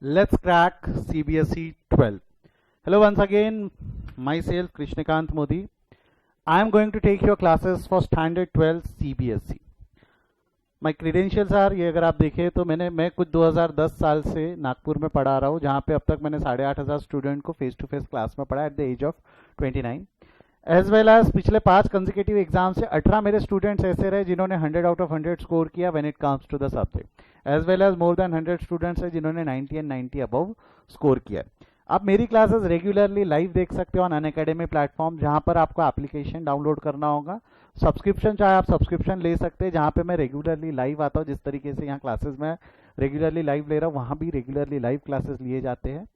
Let's crack CBSE 12. Hello once again, myself Krishnakant Modi. I am going to take your classes for Standard 12 CBSE. My credentials are ये अगर आप देखें तो मैं कुछ 2010 साल से नागपुर में पढ़ा रहा हूँ, जहाँ पे अब तक मैंने 8,500 स्टूडेंट को फेस टू फेस क्लास में पढ़ा at the age of 29 as well as पिछले 5 कंसेक्यूटिव एग्जाम से 18 मेरे स्टूडेंट्स ऐसे रहे जिन्होंने 100 आउट ऑफ 100 स्कोर किया when it comes to the subject, as well as more than 100 students है जिन्होंने 90 एंड 90 अबव स्कोर किया। आप मेरी क्लासेस रेगुलरली लाइव देख सकते हो ऑन अनअकैडमी प्लेटफॉर्म, जहां पर आपको एप्लीकेशन डाउनलोड करना होगा। सब्सक्रिप्शन चाहे आप सब्सक्रिप्शन ले सकते हैं, जहां पे मैं रेगुलरली लाइव आता हूँ। जिस तरीके से यहाँ क्लासेस में रेगुलरली लाइव ले रहा हूँ, वहां भी रेगुलरली लाइव क्लासेस लिए जाते हैं,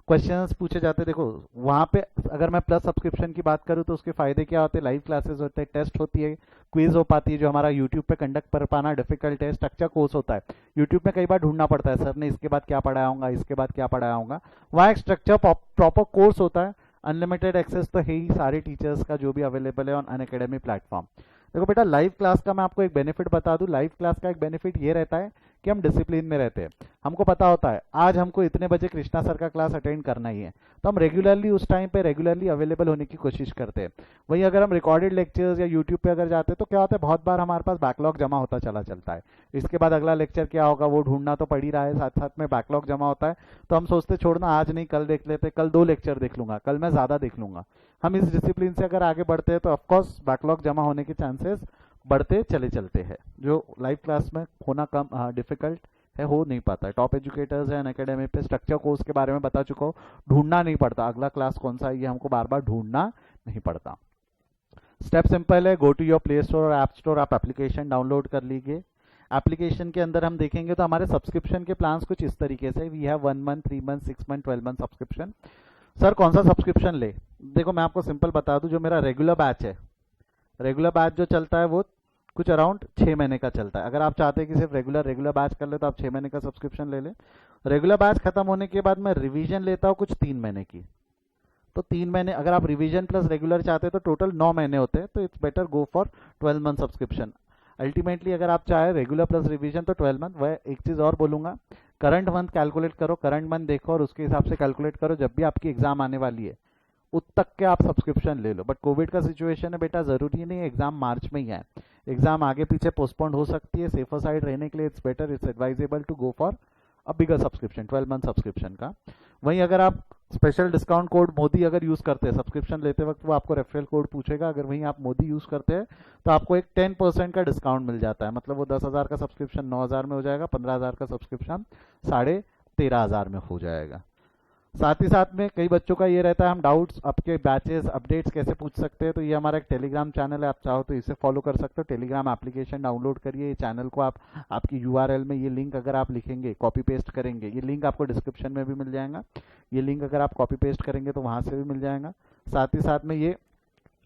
क्वेश्चंस पूछे जाते हैं। देखो वहां पे अगर मैं प्लस सब्सक्रिप्शन की बात करूं तो उसके फायदे क्या होते हैं, लाइव क्लासेस होते हैं, टेस्ट होती है, क्विज हो पाती है, जो हमारा यूट्यूब पे कंडक्ट कर पाना डिफिकल्ट है। स्ट्रक्चर कोर्स होता है, यूट्यूब में कई बार ढूंढना पड़ता है सर ने इसके बाद क्या पढ़ाया होगा, इसके बाद क्या पढ़ाया होगा। वहाँ एक स्ट्रक्चर प्रॉपर कोर्स होता है, अनलिमिटेड एक्सेस तो है ही सारे टीचर्स का जो भी अवेलेबल है ऑन अनअकैडमी प्लेटफॉर्म। देखो बेटा, लाइव क्लास का मैं आपको एक बेनिफिट बता दूं। लाइव क्लास का एक बेनिफिट ये रहता है कि हम डिसिप्लिन में रहते हैं। हमको पता होता है आज हमको इतने बजे कृष्णा सर का क्लास अटेंड करना ही है, तो हम रेगुलरली उस टाइम पे रेगुलरली अवेलेबल होने की कोशिश करते हैं। वहीं अगर हम रिकॉर्डेड लेक्चर्स या यूट्यूब पे अगर जाते हैं तो क्या होता है, बहुत बार हमारे पास बैकलॉग जमा होता चला चलता है। इसके बाद अगला लेक्चर क्या होगा वो ढूंढना तो पड़ ही रहा है, साथ साथ में बैकलॉग जमा होता है। तो हम सोचते छोड़ना आज नहीं कल देख लेते, कल 2 लेक्चर देख लूंगा, कल मैं ज्यादा देख लूंगा। हम इस डिसिप्लिन से अगर आगे बढ़ते हैं तो ऑफकोर्स बैकलॉग जमा होने के चांसेस बढ़ते चले चलते हैं, जो लाइव क्लास में होना कम डिफिकल्ट है, हो नहीं पाता है। टॉप एजुकेटर्स है अनअकैडमी पे, स्ट्रक्चर कोर्स के बारे में बता चुका हूँ, ढूंढना नहीं पड़ता अगला क्लास कौन सा है, ये हमको बार बार ढूंढना नहीं पड़ता। स्टेप सिंपल है, go to your play store और ऐप स्टोर, आप एप्लीकेशन डाउनलोड कर लीजिए। एप्लीकेशन के अंदर हम देखेंगे तो हमारे सब्सक्रिप्शन के प्लान्स कुछ इस तरीके से, we have 1 month, 3 month, 6 month, 12 month subscription. Sir कौन सा सब्सक्रिप्शन ले? देखो मैं आपको सिंपल बता दूं, जो मेरा रेगुलर बैच है, रेगुलर बैच जो चलता है वो कुछ अराउंड 6 महीने का चलता है। अगर आप चाहते हैं कि सिर्फ रेगुलर बैच कर ले तो आप 6 महीने का सब्सक्रिप्शन ले लें। रेगुलर बैच खत्म होने के बाद मैं रिवीजन लेता हूँ कुछ 3 महीने की, तो 3 महीने अगर आप रिवीजन प्लस रेगुलर चाहते हैं तो टोटल 9 महीने होते हैं, तो it's better go for 12 month subscription. Ultimately अगर आप चाहे रेगुलर प्लस रिवीजन तो 12 मंथ। वह एक चीज और बोलूंगा, करंट मंथ कैलकुलेट करो, करंट मंथ देखो और उसके हिसाब से कैलकुलेट करो, जब भी आपकी एग्जाम आने वाली है उत तक के आप सब्सक्रिप्शन ले लो। बट कोविड का सिचुएशन है बेटा, जरूरी नहीं है एग्जाम मार्च में ही है, एग्जाम आगे पीछे पोस्टपोन्ड हो सकती है। सेफर साइड रहने के लिए it's better, it's advisable to go for a bigger subscription, 12 month subscription का। वहीं अगर आप स्पेशल डिस्काउंट कोड मोदी अगर यूज करते हैं सब्सक्रिप्शन लेते वक्त, वो आपको रेफरल कोड पूछेगा, अगर वहीं आप मोदी यूज करते हैं तो आपको एक 10% का डिस्काउंट मिल जाता है। मतलब वो 10,000 का सब्सक्रिप्शन 9,000 में हो जाएगा, 15,000 का सब्सक्रिप्शन 13,500 में हो जाएगा। साथ ही साथ में कई बच्चों का ये रहता है हम डाउट्स आपके बैचेस अपडेट्स कैसे पूछ सकते हैं, तो ये हमारा एक टेलीग्राम चैनल है, आप चाहो तो इसे फॉलो कर सकते हो। टेलीग्राम एप्लीकेशन डाउनलोड करिए, चैनल को आप आपकी यूआरएल में ये लिंक अगर आप लिखेंगे, कॉपी पेस्ट करेंगे, ये लिंक आपको डिस्क्रिप्शन में भी मिल जाएगा, ये लिंक अगर आप कॉपी पेस्ट करेंगे तो वहां से भी मिल जाएगा। साथ ही साथ में ये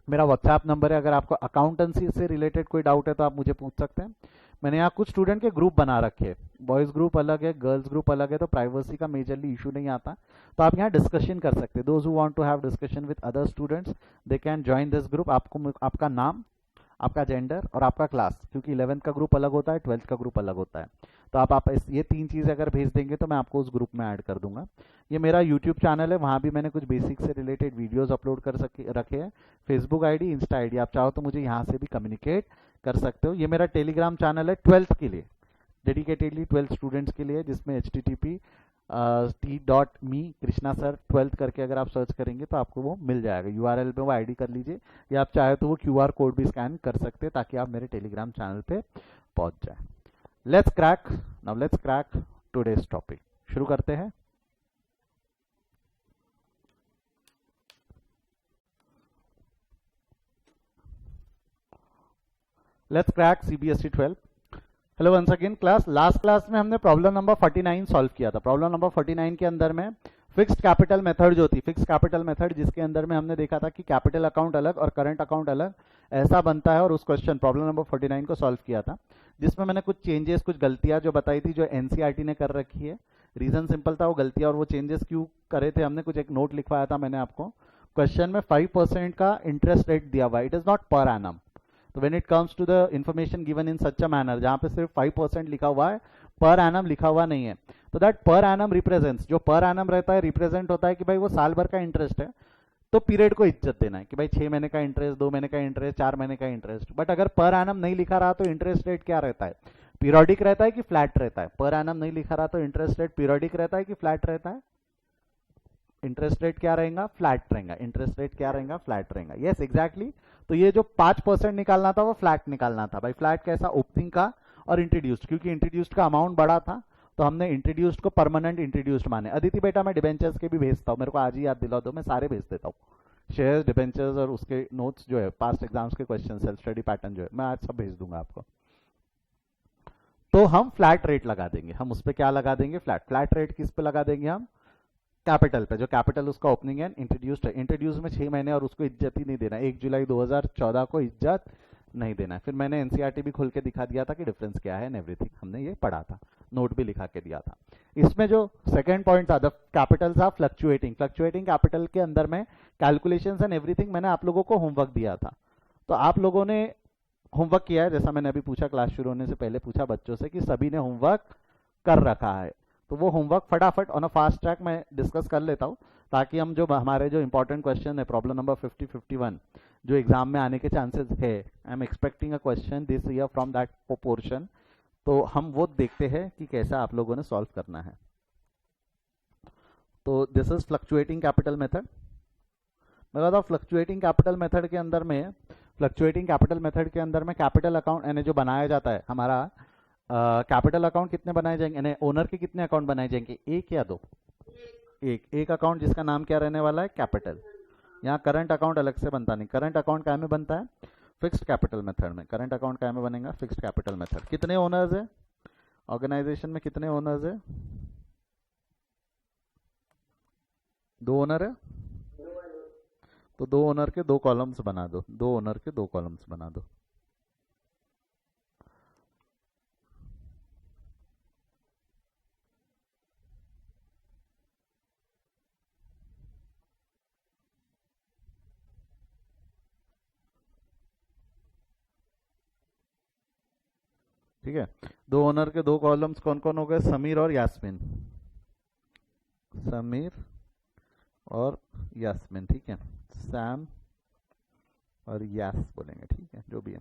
मेरा व्हाट्सएप नंबर है, अगर आपको अकाउंटेंसी से रिलेटेड कोई डाउट है तो आप मुझे पूछ सकते हैं। मैंने यहाँ कुछ स्टूडेंट के ग्रुप बना रखे हैं, बॉयज ग्रुप अलग है, गर्ल्स ग्रुप अलग है, तो प्राइवेसी का मेजरली इशू नहीं आता, तो आप यहाँ डिस्कशन कर सकते हैं। Those who want to have discussion with other students they can join this group. आपको आपका नाम, आपका जेंडर और आपका क्लास, क्योंकि 11th का ग्रुप अलग होता है, 12th का ग्रुप अलग होता है, तो आप ये 3 चीज़ें अगर भेज देंगे तो मैं आपको उस ग्रुप में ऐड कर दूंगा। ये मेरा यूट्यूब चैनल है, वहाँ भी मैंने कुछ बेसिक से रिलेटेड वीडियोस अपलोड कर रखे हैं। फेसबुक आईडी, इंस्टा आईडी, आप चाहो तो मुझे यहाँ से भी कम्युनिकेट कर सकते हो। ये मेरा टेलीग्राम चैनल है 12th के लिए, डेडिकेटेडली 12th स्टूडेंट्स के लिए, जिसमें http://t.me कृष्णा सर 12th करके अगर आप सर्च करेंगे तो आपको वो मिल जाएगा। यूआरएल में वो आईडी कर लीजिए, या आप चाहे तो वो क्यूआर कोड भी स्कैन कर सकते हैं ताकि आप मेरे टेलीग्राम चैनल पे पहुंच जाए। लेट्स क्रैक टुडेज टॉपिक, शुरू करते हैं। Let's crack CBSE 12। Hello once again class. Last class में हमने प्रॉब्लम नंबर 49 सॉल्व किया था। प्रॉब्लम नंबर 49 के अंदर में फिक्स्ड कैपिटल मेथड जो थी, फिक्स्ड कैपिटल मेथड जिसके अंदर में हमने देखा था कि कैपिटल अकाउंट अलग और करंट अकाउंट अलग ऐसा बनता है, और उस क्वेश्चन प्रॉब्लम नंबर 49 को सॉल्व किया था, जिसमें मैंने कुछ चेंजेस, कुछ गलतियां जो बताई थी जो एनसीईआरटी ने कर रखी है। रीजन सिंपल था, वो गलतियां और वो चेंजेस क्यों करे थे, हमने कुछ एक नोट लिखवाया था मैंने आपको। क्वेश्चन में 5% का इंटरेस्ट रेट दिया हुआ है, it is not per annum. तो when it comes to the information given in such a manner, जहां पे सिर्फ 5% लिखा हुआ है, पर एनम लिखा हुआ नहीं है। तो दैट पर एनम रिप्रेजेंट्स, जो पर एनम रहता है रिप्रेजेंट होता है कि भाई वो साल भर का इंटरेस्ट है, तो पीरियड को इज्जत देना है कि भाई 6 महीने का इंटरेस्ट, 2 महीने का इंटरेस्ट, 4 महीने का इंटरेस्ट। बट अगर पर एनम नहीं लिखा रहा तो इंटरेस्ट रेट क्या रहता है, पीरियोडिक रहता है कि फ्लैट रहता है? पर एनम नहीं लिखा रहा तो इंटरेस्ट रेट पीरियोडिक रहता है कि फ्लैट रहता है? इंटरेस्ट रेट क्या रहेगा? फ्लैट रहेगा। इंटरेस्ट रेट क्या रहेगा? फ्लैट रहेगा। Yes exactly. तो ये जो 5% निकालना था वो फ्लैट निकालना था भाई। फ्लैट कैसा? ओपनिंग का और इंट्रोड्यूस्ड, क्योंकि इंट्रोड्यूस्ड का अमाउंट बड़ा था तो हमने इंट्रोड्यूस्ड को परमानेंट इंट्रोड्यूस्ड माने। अदिति बेटा मैं डिबेंचर्स के भी भेजता हूँ, मेरे को आज ही याद दिला दो, मैं सारे भेज देता हूँ। शेयर्स, डिबेंचर्स और उसके नोट्स जो है, पास्ट एग्जाम्स के क्वेश्चन, सेल्फ स्टडी पैटर्न जो है, मैं आज सब भेज दूंगा आपको। तो हम फ्लैट रेट लगा देंगे। हम उस पर क्या लगा देंगे? फ्लैट। फ्लैट रेट किस पे लगा देंगे हम? कैपिटल पे। जो कैपिटल उसका ओपनिंग है, इंट्रोड्यूस्ड है। इंट्रोड्यूस में 6 महीने और उसको इज्जत ही नहीं देना, 1 जुलाई 2014 को इज्जत नहीं देना है। फिर मैंने एनसीईआरटी भी खोल के दिखा दिया था कि डिफरेंस क्या है एंड एवरीथिंग, हमने ये पढ़ा था, नोट भी लिखा के दिया था। इसमें जो सेकंड पॉइंट था, the capitals are fluctuating. Fluctuating capital के अंदर में कैलकुलेशंस एंड एवरीथिंग मैंने आप लोगों को होमवर्क दिया था, तो आप लोगों ने होमवर्क किया है? जैसा मैंने अभी पूछा, क्लास शुरू होने से पहले पूछा बच्चों से कि सभी ने होमवर्क कर रखा है? तो वो होमवर्क फटाफट ऑन अ फास्ट ट्रैक मैं डिस्कस कर लेता हूँ, ताकि हम जो हमारे जो इंपॉर्टेंट क्वेश्चन है, प्रॉब्लम नंबर 50, 51 जो एग्जाम में आने के चांसेस है, I am expecting a question this year from that portion, तो हम वो देखते हैं कि कैसा आप लोगों ने सॉल्व करना है। तो this is fluctuating capital method. मैं बताऊँ फ्लक्चुएटिंग कैपिटल मेथड के अंदर में, फ्लक्चुएटिंग कैपिटल मेथड के अंदर में कैपिटल अकाउंट यानी जो बनाया जाता है हमारा कैपिटल अकाउंट कितने बनाए जाएंगे, यानी ओनर के कितने अकाउंट बनाए जाएंगे? 1 या 2? एक अकाउंट जिसका नाम क्या रहने वाला है? कैपिटल। यहाँ करंट अकाउंट अलग से बनता नहीं। करंट अकाउंट क्या में बनता है? फिक्स्ड कैपिटल मेथड में। करंट अकाउंट क्या में बनेगा? Fixed capital method. कितने ओनर्स है ऑर्गेनाइजेशन में? कितने ओनर्स है? 2 ओनर है, तो 2 ओनर के 2 कॉलम्स बना दो। 2 ओनर के 2 कॉलम्स बना दो। ठीक है, 2 ओनर के 2 कॉलम्स कौन कौन हो गए? समीर और यास्मीन। समीर और यास्मीन, ठीक है। सैम और यास बोलेंगे, ठीक है, जो भी है।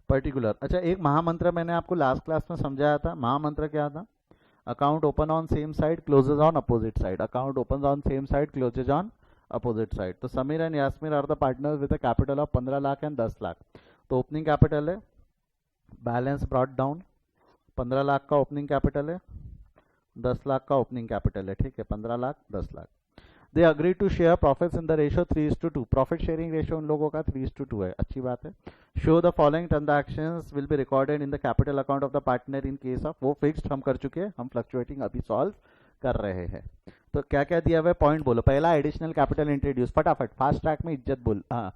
पर्टिकुलर। अच्छा, एक महामंत्र मैंने आपको लास्ट क्लास में समझाया था। महामंत्र क्या था? Account open on same side, closes on opposite side. Account open on same side, closes on opposite side. तो Sameer and Yasmin are the partners with a capital of 15 lakh and 10 lakh. तो ओपनिंग कैपिटल है, balance brought down. 15 lakh का opening capital है, 10 लाख का opening capital है, ठीक है। 15 lakh 10 lakh. They agree to share profits in the ratio 3:2। Profit sharing ratio उन लोगों का 3:2 है, अच्छी बात है। Show the following transactions will be recorded in the capital account of the partner in case of. वो फिक्स्ड हम कर चुके हैं, हम फ्लक्चुएटिंग अभी सॉल्व कर रहे हैं। तो क्या क्या दिया हुआ है? पॉइंट बोलो। पहला, एडिशनल कैपिटल इंट्रोड्यूस। फटाफट फास्ट ट्रैक में इज्जत बोल, हाँ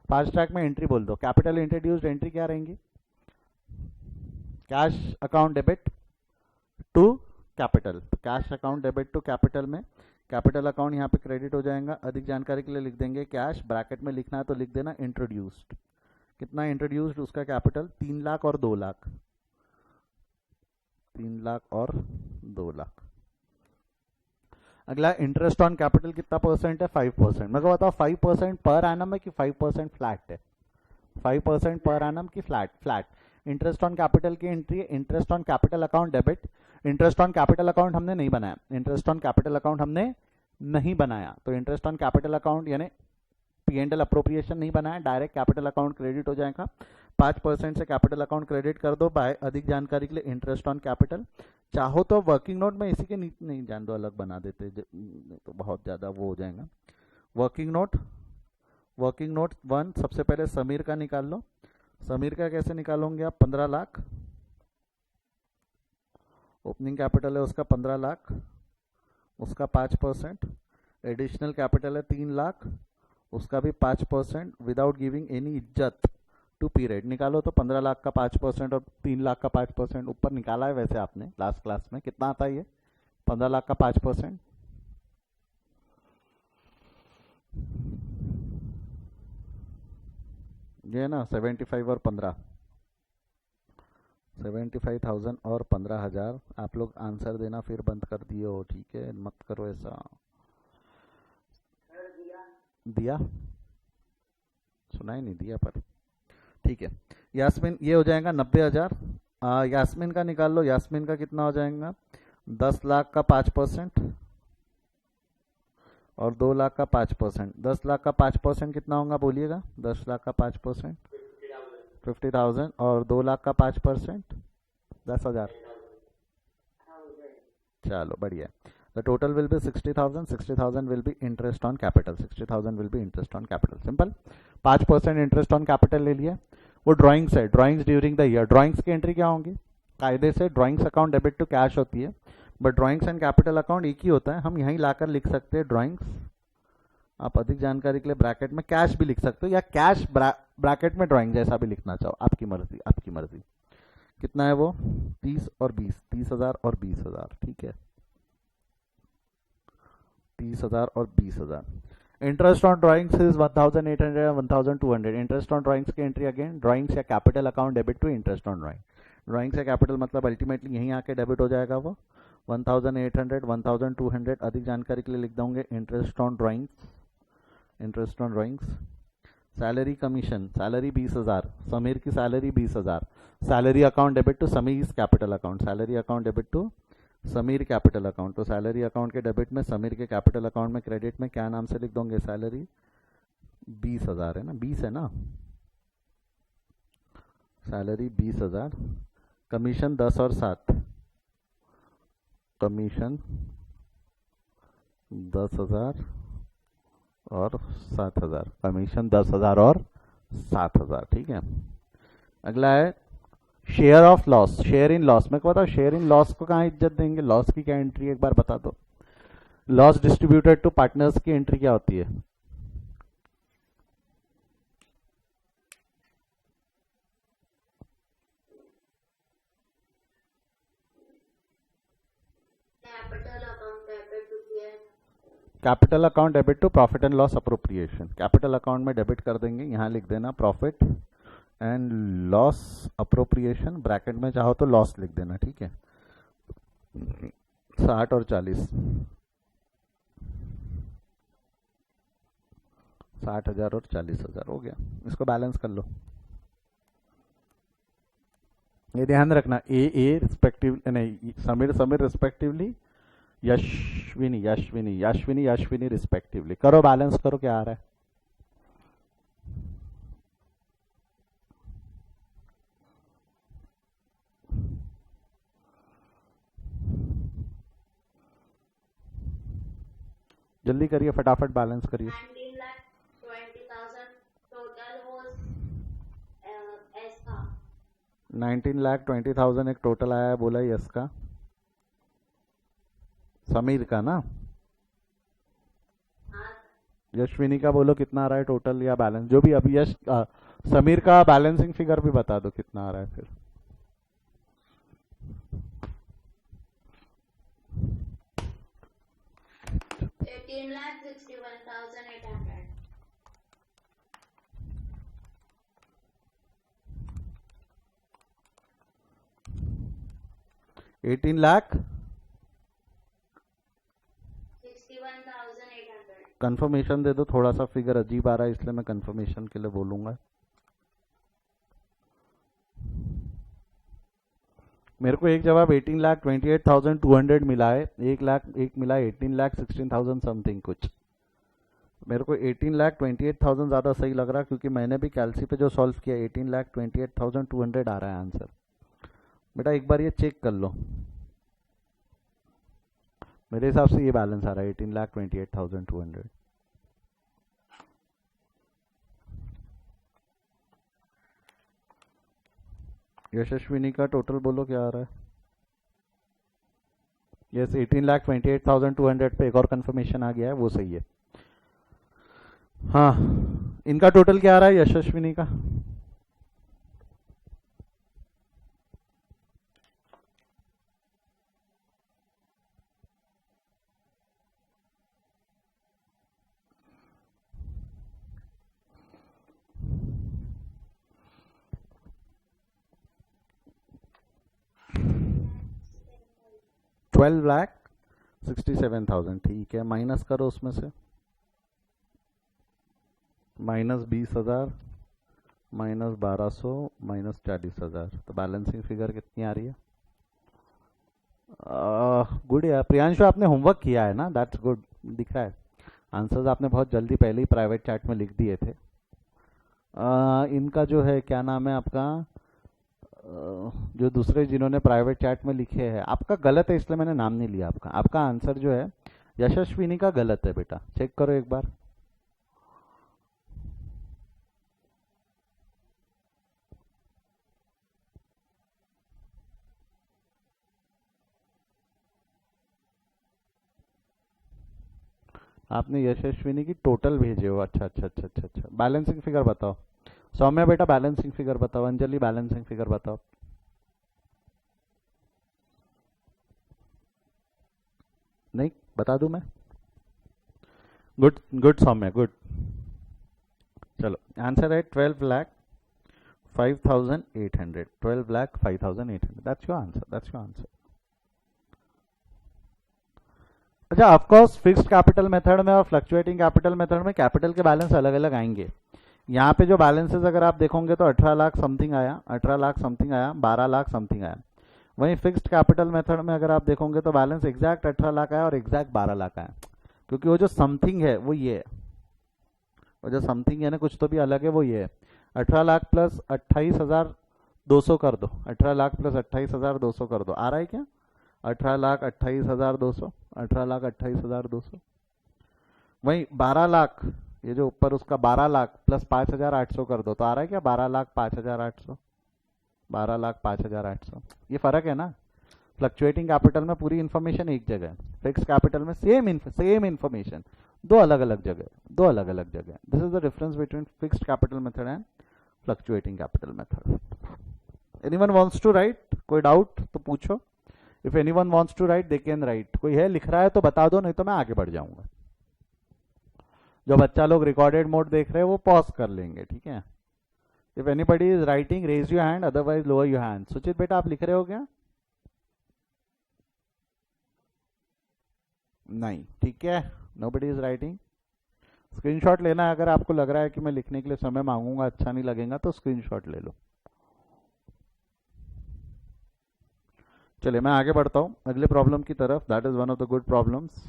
फास्ट ट्रैक में एंट्री बोल दो। कैपिटल इंट्रोड्यूस्ड एंट्री क्या रहेंगी? Cash account debit to capital. Cash account debit to capital में कैपिटल अकाउंट यहाँ पे क्रेडिट हो जाएगा। अधिक जानकारी के लिए लिख देंगे कैश, ब्रैकेट में लिखना है तो लिख देना इंट्रोड्यूस्ड। कितना इंट्रोड्यूस्ड? उसका कैपिटल 3 लाख और 2 लाख। 3 लाख और 2 लाख। अगला, इंटरेस्ट ऑन कैपिटल कितना परसेंट है? 5%। मैं को बताओ 5% पर एनम है कि 5% फ्लैट है? 5% पर एनम की flat? Flat. Interest on capital की एंट्री है, interest on capital account debit. Interest on capital account हमने नहीं बनाया, इंटरेस्ट ऑन कैपिटल अकाउंट हमने नहीं बनाया, तो इंटरेस्ट ऑन कैपिटल अकाउंट यानी P&L अप्रोप्रिएशन नहीं बनाया, डायरेक्ट कैपिटल अकाउंट क्रेडिट हो जाएगा। 5% से कैपिटल अकाउंट क्रेडिट कर दो। बाय अधिक जानकारी के लिए इंटरेस्ट ऑन कैपिटल। चाहो तो वर्किंग नोट में इसी के नीचे नहीं, जान दो अलग बना देते तो बहुत ज़्यादा वो हो जाएगा। वर्किंग नोट, वर्किंग नोट 1 सबसे पहले समीर का निकाल लो। समीर का कैसे निकालोगे आप? 15 लाख ओपनिंग कैपिटल है उसका, 15 लाख, उसका 5%। एडिशनल कैपिटल है 3 लाख, उसका भी 5% विदाउट गिविंग एनी इज्जत टू पीरियड। निकालो तो 15 लाख का 5% और 3 लाख का 5% ऊपर निकाला है वैसे आपने लास्ट क्लास में। कितना आता है ये? 15 लाख का 5%, ये ना 75 और 15, 75,000 और 15,000। आप लोग आंसर देना फिर बंद कर दिए हो, ठीक है, मत करो ऐसा। दिया सुनाई नहीं दिया पर ठीक है। यास्मीन ये हो जाएगा 90,000। यास्मीन का निकाल लो, यास्मीन का कितना हो जाएगा? 10 लाख का 5% और 2 लाख का 5%। 10 लाख का 5% कितना होगा बोलिएगा? 10 लाख का 5% 50,000 और 2 लाख का 5% 10,000। चलो बढ़िया। The total will be 60,000। 60,000 will be interest on capital. 60,000 will be interest on capital. Simple. 5% interest on capital ले लिया। वो ड्राइंग्स है, drawings during the year. Drawings की एंट्री क्या होंगी? कायदे से drawings account debit to cash होती है, but drawings and capital account एक ही होता है। हम यहीं लाकर लिख सकते हैं ड्राइंग्स। आप अधिक जानकारी के लिए ब्रैकेट में कैश भी लिख सकते हो, या कैश ब्रैकेट में ड्राइंग, जैसा भी लिखना चाहो, आपकी मर्जी, आपकी मर्जी। कितना है वो? 30 और 20, 30,000 और 20,000, ठीक है। 30,000 और 20,000। इंटरेस्ट ऑन ड्राइंग्स इज 1,800 और 1,200। इंटरेस्ट ऑन ड्राइंग्स की एंट्री अगेन ड्राइंग्स या capital account debit to interest on drawing. Drawings या कैपिटल मतलब अल्टीमेटली यहीं आके डेबिट हो जाएगा वो। 1,800, 1,200 अधिक जानकारी के लिए लिख दोगे interest on drawings. Interest on drawings. Salary commission, salary 20,000, Sameer की salary 20,000। Salary account debit to Sameer capital account. Salary account debit to Sameer capital account. तो सैलरी अकाउंट के डेबिट में, समीर के कैपिटल अकाउंट में क्रेडिट में क्या नाम से लिख दोगे? सैलरी 20,000 है ना, 20 है ना, सैलरी 20,000। कमीशन 10 और 7, कमीशन 10,000 और 7,000। कमीशन 10,000 और 7,000, ठीक है। अगला है share of loss, share in loss. मेरे को बताओ शेयर इन लॉस को कहाँ इज्जत देंगे? लॉस की क्या एंट्री एक बार बता दो। लॉस डिस्ट्रीब्यूटेड टू पार्टनर्स की एंट्री क्या होती है? Capital account debit to profit and loss appropriation. Capital account में डेबिट कर देंगे, यहां लिख देना profit and loss appropriation, bracket में चाहो तो लॉस लिख देना, ठीक है। 60 और 40, 60,000 और 40,000 हो गया। इसको बैलेंस कर लो। ये ध्यान रखना, ए रिस्पेक्टिव नहीं, समीर समीर रिस्पेक्टिवली, यशविनी यशविनी यशविनी यशविनी रिस्पेक्टिवली। करो बैलेंस करो, क्या आ रहा है? जल्दी करिए, फटाफट बैलेंस करिए। 19,20,000 एक टोटल आया है, बोला यस का, समीर का ना, यशविनी का बोलो कितना आ रहा है टोटल या बैलेंस, जो भी। अभी यश समीर का बैलेंसिंग फिगर भी बता दो कितना आ रहा है फिर। 18,61,800। 18 लाख 61,800। कंफर्मेशन दे दो, थोड़ा सा फिगर अजीब आ रहा है इसलिए मैं कंफर्मेशन के लिए बोलूंगा। मेरे को एक जवाब 18,28,200 मिला है, एक मिला 18,16,000 समथिंग कुछ। मेरे को 18,28,000 ज़्यादा सही लग रहा है, क्योंकि मैंने भी कैलसी पे जो सॉल्व किया 18,28,200 आ रहा है आंसर। बेटा एक बार ये चेक कर लो, मेरे हिसाब से ये बैलेंस आ रहा है 18,28,200। यशस्विनी का टोटल बोलो क्या आ रहा है? यस 18,28,200 पे एक और कंफर्मेशन आ गया है, वो सही है। हाँ, इनका टोटल क्या आ रहा है यशस्विनी का? 12,67,000, ठीक है। माइनस करो उसमें से, माइनस 20,000, माइनस 1,200, माइनस 40,000, तो बैलेंसिंग फिगर कितनी आ रही है? गुड यार प्रियांशु, आपने होमवर्क किया है ना, दैट्स गुड, दिख रहा है। आंसर्स आपने बहुत जल्दी पहले ही प्राइवेट चैट में लिख दिए थे। इनका जो है क्या नाम है आपका, जो दूसरे जिन्होंने प्राइवेट चैट में लिखे हैं, आपका गलत है इसलिए मैंने नाम नहीं लिया आपका। आपका आंसर जो है यशस्विनी का गलत है बेटा, चेक करो एक बार। आपने यशस्विनी की टोटल भेजे हो, अच्छा अच्छा अच्छा अच्छा अच्छा। बैलेंसिंग फिगर बताओ सौम्या बेटा, बैलेंसिंग फिगर बताओ। अंजलि बैलेंसिंग फिगर बताओ। नहीं बता दूं मैं? Good good Saumya, good. चलो आंसर है 12,05,800, 12,05,800, that's your answer, that's your answer. अच्छा, ऑफकोर्स फिक्स्ड कैपिटल मेथड में और फ्लक्चुएटिंग कैपिटल मेथड में कैपिटल के बैलेंस अलग अलग आएंगे। यहाँ पे जो बैलेंसेस अगर आप देखोगे तो 18 लाख समथिंग आया, 18 लाख समथिंग आया, 12 लाख समथिंग आया। वहीं फिक्स्ड कैपिटल मेथड में अगर आप देखोगे तो बैलेंस एग्जैक्ट 18 लाख आया और एग्जैक्ट 12 लाख आया, क्योंकि वो जो समथिंग है वो ये है, वो जो समथिंग है ना कुछ तो भी अलग है, वो ये है। 18 लाख प्लस 28,200 कर दो, 18 लाख प्लस 28,200 कर दो, आ रहा है क्या? 18,28,200, 18,28,200। वहीं 12 लाख, ये जो ऊपर उसका 12 लाख प्लस 5,800 कर दो, तो आ रहा है क्या? 12,05,800, 12,05,800। ये फर्क है ना। फ्लक्चुएटिंग कैपिटल में पूरी इन्फॉर्मेशन एक जगह है, फिक्स कैपिटल में सेम इन्फॉर्मेशन दो अलग अलग जगह, दो अलग अलग जगह। This is the difference between fixed capital method and fluctuating capital method. Anyone wants to write? कोई डाउट तो पूछो। If anyone wants to write they can write. कोई है लिख रहा है तो बता दो, नहीं तो मैं आगे बढ़ जाऊंगा। जो बच्चा लोग रिकॉर्डेड मोड देख रहे हैं वो पॉज कर लेंगे, ठीक है। If anybody is writing raise your hand, otherwise lower your hand. Suchit बेटा आप लिख रहे हो क्या? नहीं, ठीक है, नोबडी इज राइटिंग। स्क्रीनशॉट लेना है, अगर आपको लग रहा है कि मैं लिखने के लिए समय मांगूंगा, अच्छा नहीं लगेगा तो स्क्रीनशॉट ले लो। चलिए मैं आगे बढ़ता हूँ अगले प्रॉब्लम की तरफ। That is one of the good problems.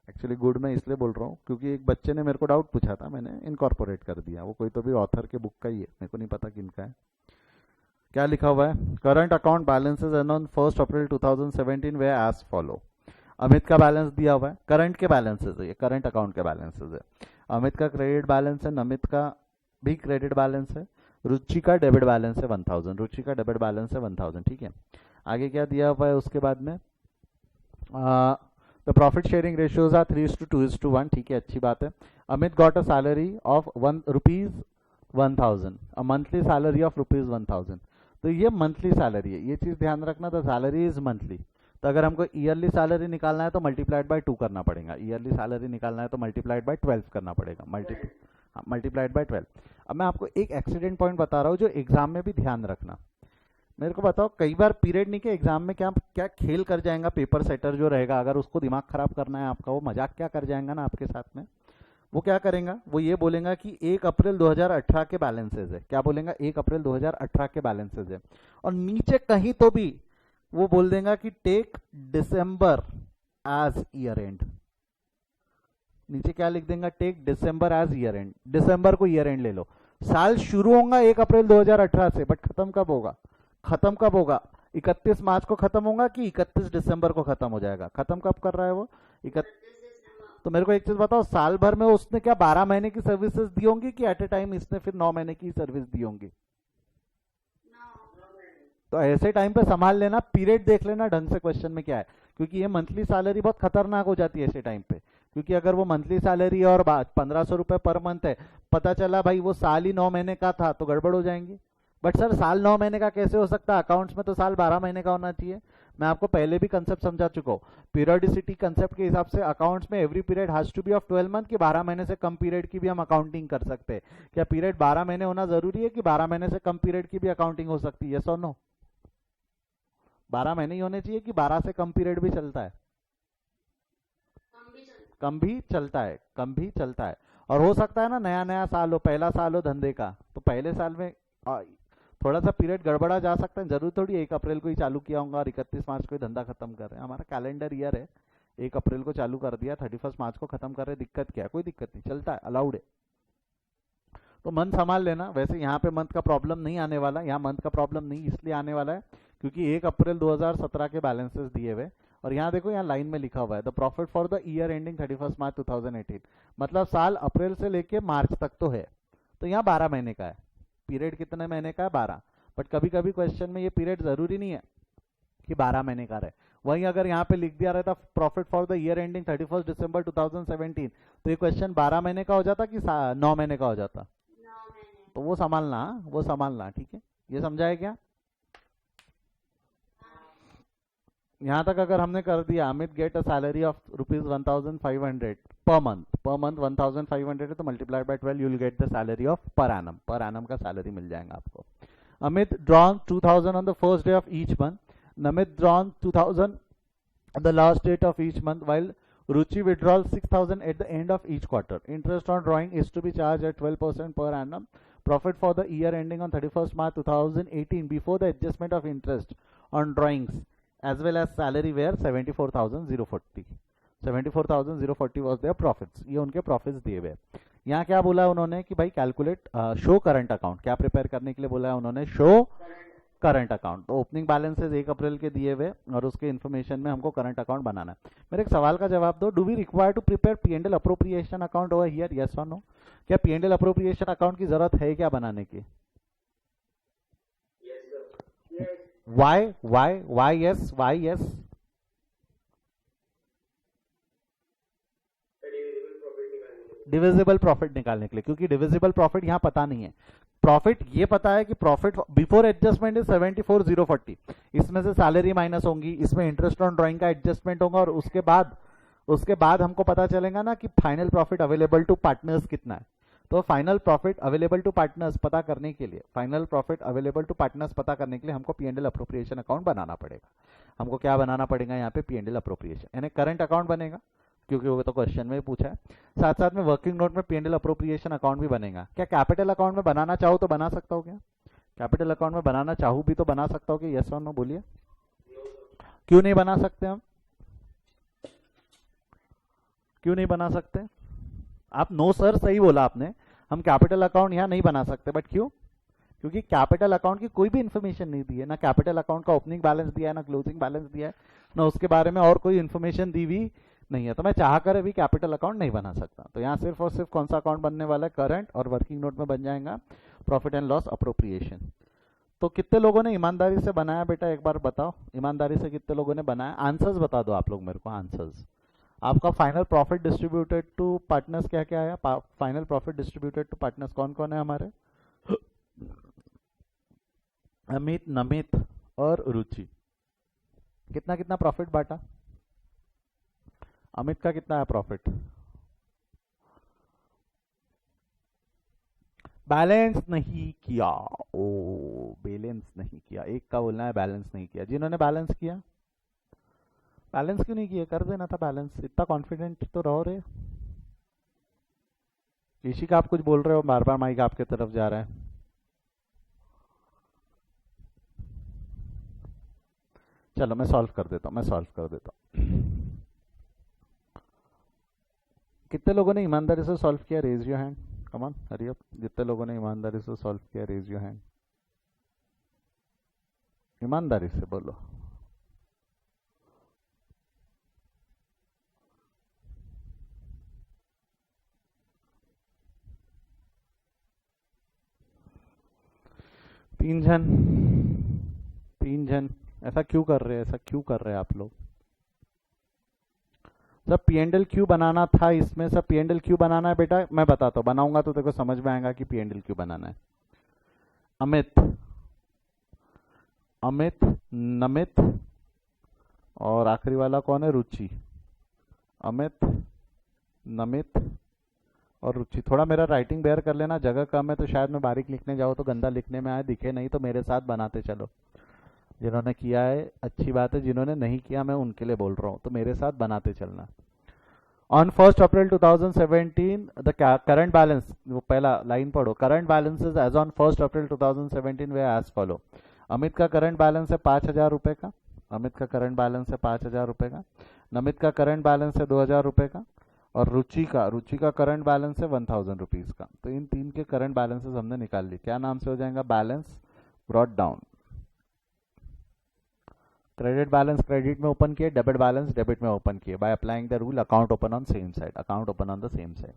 Actually good मैं इसलिए बोल रहा हूँ क्योंकि एक बच्चे ने मेरे को डाउट पूछा था, मैंने इनकॉर्पोरेट कर दिया। वो कोई तो भी ऑथर के बुक का ही है, मेरे को नहीं पता किनका है। क्या लिखा हुआ है? Current account balances on 1 April 2017 were as follow. Amit का बैलेंस दिया हुआ है, करंट के बैलेंसेज है, ये करंट अकाउंट के बैलेंसेज है। अमित का क्रेडिट बैलेंस है, नमित का भी क्रेडिट बैलेंस है, रुचि का डेबिट बैलेंस है 1000, रुचि का डेबिट बैलेंस है 1000, ठीक है। आगे क्या दिया हुआ है उसके बाद में? The profit sharing ratios are 3:2:1, ठीक है, अच्छी बात है। Amit got a salary of ₹1,000, a monthly salary of ₹1,000। तो ये मंथली सैलरी है, ये चीज ध्यान रखना। द सैलरी इज मंथली, तो अगर हमको ईयरली सैलरी निकालना है तो मल्टीप्लाइड बाय 2 करना पड़ेगा। ईयरली सैलरी निकालना है तो मल्टीप्लाइड बाय 12 करना पड़ेगा, मल्टीप्लाइड बाय 12। अब मैं आपको एक एक्सीडेंट पॉइंट बता रहा हूँ जो एग्जाम में भी ध्यान रखना। मेरे को बताओ, कई बार पीरियड नहीं के एग्जाम में क्या क्या खेल कर जाएगा पेपर सेटर जो रहेगा, अगर उसको दिमाग खराब करना है आपका, वो मजाक क्या कर जाएगा ना आपके साथ में। वो क्या करेगा? वो ये बोलेगा कि 1 अप्रैल 2018 के बैलेंसेज है। क्या बोलेगा? 1 अप्रैल 2018 के बैलेंसेज है। और नीचे कहीं तो भी वो बोल देगा कि take December as year end. नीचे क्या लिख देगा? Take December as year end. दिसंबर को ईयर एंड ले लो। साल शुरू होगा 1 अप्रैल 2018 से, बट खत्म कब होगा? खत्म कब होगा? 31 मार्च को खत्म होगा कि 31 दिसंबर को खत्म हो जाएगा? खत्म कब कर रहा है वो? 31। तो मेरे को एक चीज बताओ, साल भर में उसने क्या 12 महीने की सर्विसेज दी होंगी कि एट ए टाइम इसने फिर 9 महीने की सर्विस दी होंगी? तो ऐसे टाइम पे संभाल लेना, पीरियड देख लेना ढंग से क्वेश्चन में क्या है, क्योंकि ये मंथली सैलरी बहुत खतरनाक हो जाती है ऐसे टाइम पे। क्योंकि अगर वो मंथली सैलरी और 1500 रुपए पर मंथ है, पता चला भाई वो साल ही 9 महीने का था, तो गड़बड़ हो जाएंगी। बट सर साल 9 महीने का कैसे हो सकता है? अकाउंट्स में तो साल 12 महीने का होना चाहिए। मैं आपको पहले भी कंसेप्ट समझा चुका हूँ। पीरियोडिसिटी कंसेप्ट के हिसाब से अकाउंट्स में every period has to be of 12 month, कि 12 महीने से कम पीरियड की भी हम अकाउंटिंग कर सकते हैं। क्या पीरियड 12 महीने होना जरूरी है कि 12 महीने से कम पीरियड की भी अकाउंटिंग हो सकती है? यस और नो? 12 महीने ही होने चाहिए कि 12 से कम पीरियड भी चलता है? कम भी चलता है, कम भी चलता है। और हो सकता है ना नया नया साल हो, पहला साल हो धंधे का, तो पहले साल में थोड़ा सा पीरियड गड़बड़ा जा सकता है। जरूर थोड़ी 1 अप्रैल को ही चालू किया होगा और 31 मार्च को ही धंधा खत्म कर रहे हैं। हमारा कैलेंडर ईयर है, 1 अप्रैल को चालू कर दिया, 31 मार्च को खत्म कर रहे, दिक्कत क्या है? कोई दिक्कत नहीं, चलता है, अलाउड है। तो मंथ संभाल लेना। वैसे यहाँ पे मंथ का प्रॉब्लम नहीं आने वाला, यहाँ मंथ का प्रॉब्लम नहीं इसलिए आने वाला है क्योंकि 1 अप्रैल 2017 के बैलेंसेस दिए हुए, और यहाँ देखो यहाँ लाइन में लिखा हुआ है the profit for the year ending 31 मार्च 2018, मतलब साल अप्रैल से लेके मार्च तक तो है, तो यहाँ 12 महीने का है। पीरियड कितने महीने का है? 12। बट कभी कभी क्वेश्चन में ये पीरियड जरूरी नहीं है कि 12 महीने का रहे। वहीं अगर यहाँ पे लिख दिया रहता profit for the year ending 31 दिसंबर 2017, तो ये क्वेश्चन 12 महीने का हो जाता कि 9 महीने का हो जाता? तो वो संभालना, वो संभालना, ठीक है? ये समझा है क्या? यहाँ तक अगर हमने कर दिया Amit get a salary of ₹1500 per month, 1500 है तो multiplied by 12 you will get the salary of per annum, per annum का सैलरी मिल जाएगा आपको। Amit drawn 2000 on the first day of each month, Namit drawn 2000 on the last date of each month, while Ruchi withdrawal 6000 at the end of each quarter. Interest on drawing is to be charged at 12% per annum. Profit for the year ending on 31st March 2018 before the adjustment of interest on drawings as well as salary were 74,040. 74,040 was their profits. ये उनके profits दिए हुए। यहाँ क्या बोला उन्होंने कि भाई कैलकुलेट शो करंट अकाउंट, क्या प्रिपेयर करने के लिए बोला है उन्होंने? Show current account. तो ओपनिंग बैलेंसेस 1 अप्रैल के दिए हुए और उसके इन्फॉर्मेशन में हमको करंट अकाउंट बनाना है। मेरे एक सवाल का जवाब दो, do we require to prepare P&L appropriation account over here, yes और नो? क्या P&L अप्रोप्रिएशन अकाउंट की जरूरत है क्या बनाने की? Y yes? डिविजिबल प्रॉफिट निकालने के लिए, क्योंकि डिविजिबल प्रॉफिट यहाँ पता नहीं है। प्रॉफिट ये पता है कि प्रॉफिट बिफोर एडजस्टमेंट इज 74,040, इसमें से सैलरी माइनस होंगी, इसमें इंटरेस्ट ऑन ड्राइंग का एडजस्टमेंट होगा, और उसके बाद हमको पता चलेगा ना कि final profit available to partners कितना है। तो final profit available to partners पता करने के लिए, हमको P&L अप्रोप्रिएशन अकाउंट बनाना पड़ेगा। हमको क्या बनाना पड़ेगा यहाँ पे? P&L अप्रोप्रिएशन, यानी करंट अकाउंट बनेगा, क्योंकि वो तो क्वेश्चन में पूछा है। साथ साथ में वर्किंग नोट में P&L अप्रोप्रिएशन अकाउंट भी बनेगा। क्या कैपिटल अकाउंट में बनाना चाहो तो बना सकता हूँ क्या? कैपिटल अकाउंट में बनाना चाहूँ भी तो बना सकता हूँ कि यस और नो? बोलिए, क्यों नहीं बना सकते हम? क्यों नहीं बना सकते? आप नो सर सही बोला आपने, हम कैपिटल अकाउंट यहाँ नहीं बना सकते, बट क्यों? क्योंकि कैपिटल अकाउंट की कोई भी इन्फॉर्मेशन नहीं दी है, ना कैपिटल अकाउंट का ओपनिंग बैलेंस दिया है, ना क्लोजिंग बैलेंस दिया है, ना उसके बारे में और कोई इन्फॉर्मेशन दी हुई नहीं है। तो मैं चाह कर भी कैपिटल अकाउंट नहीं बना सकता। तो यहाँ सिर्फ और सिर्फ कौन सा अकाउंट बनने वाला है? करंट, और वर्किंग नोट में बन जाएगा प्रॉफिट एंड लॉस अप्रोप्रिएशन। तो कितने लोगों ने ईमानदारी से बनाया बेटा, एक बार बताओ, ईमानदारी से कितने लोगों ने बनाया? आंसर्स बता दो आप लोग मेरे को, आंसर्स। आपका final profit distributed to partners क्या क्या है? Final profit distributed to partners कौन कौन है हमारे? अमित, नमित और रुचि। कितना कितना प्रॉफिट बांटा? अमित का कितना है प्रॉफिट? बैलेंस नहीं किया, ओ बैलेंस नहीं किया, एक का बोलना है बैलेंस नहीं किया। जिन्होंने बैलेंस किया, बैलेंस क्यों नहीं किया? कर देना था बैलेंस, इतना कॉन्फिडेंट तो रहो रे। ऋषिका आप कुछ बोल रहे हो, बार बार माइक आपके तरफ जा रहा है। चलो मैं सॉल्व कर देता हूँ, कितने लोगों ने ईमानदारी से सॉल्व किया? Raise your hand, come on, hurry up. जितने लोगों ने ईमानदारी से सॉल्व किया, रेज योर हैंड। ईमानदारी से बोलो। तीन जन। ऐसा क्यों कर रहे हैं आप लोग? सब P&L क्यों बनाना था इसमें? सब P&L क्यों बनाना है बेटा? मैं बताता हूँ, बनाऊंगा तो तेरे को समझ में आएगा कि P&L क्यों बनाना है। अमित, नमित और आखिरी वाला कौन है? रुचि। अमित, नमित और रुचि। थोड़ा मेरा राइटिंग बेयर कर लेना, जगह कम है तो शायद मैं बारीक लिखने जाऊँ तो गंदा लिखने में आए, दिखे नहीं तो मेरे साथ बनाते चलो। जिन्होंने किया है अच्छी बात है, जिन्होंने नहीं किया मैं उनके लिए बोल रहा हूँ, तो मेरे साथ बनाते चलना। On 1st April 2017, the current balance, वो पहला लाइन पढ़ो, current balances as on 1st April 2017 way as follow। Amit का करंट बैलेंस है 5,000 रुपये का, अमित का करंट बैलेंस है 5,000 रुपये का, नमित का करंट बैलेंस है 2,000 रुपये का, और रुचि का करंट बैलेंस है 1,000 रुपीज़ का। तो इन तीन के करंट बैलेंसेस हमने निकाल ली। क्या नाम से हो जाएगा? Balance brought down. Credit balance credit में ओपन किए, डेबिट बैलेंस डेबिट में ओपन किए, by applying the rule account open on same side, account open on the same side.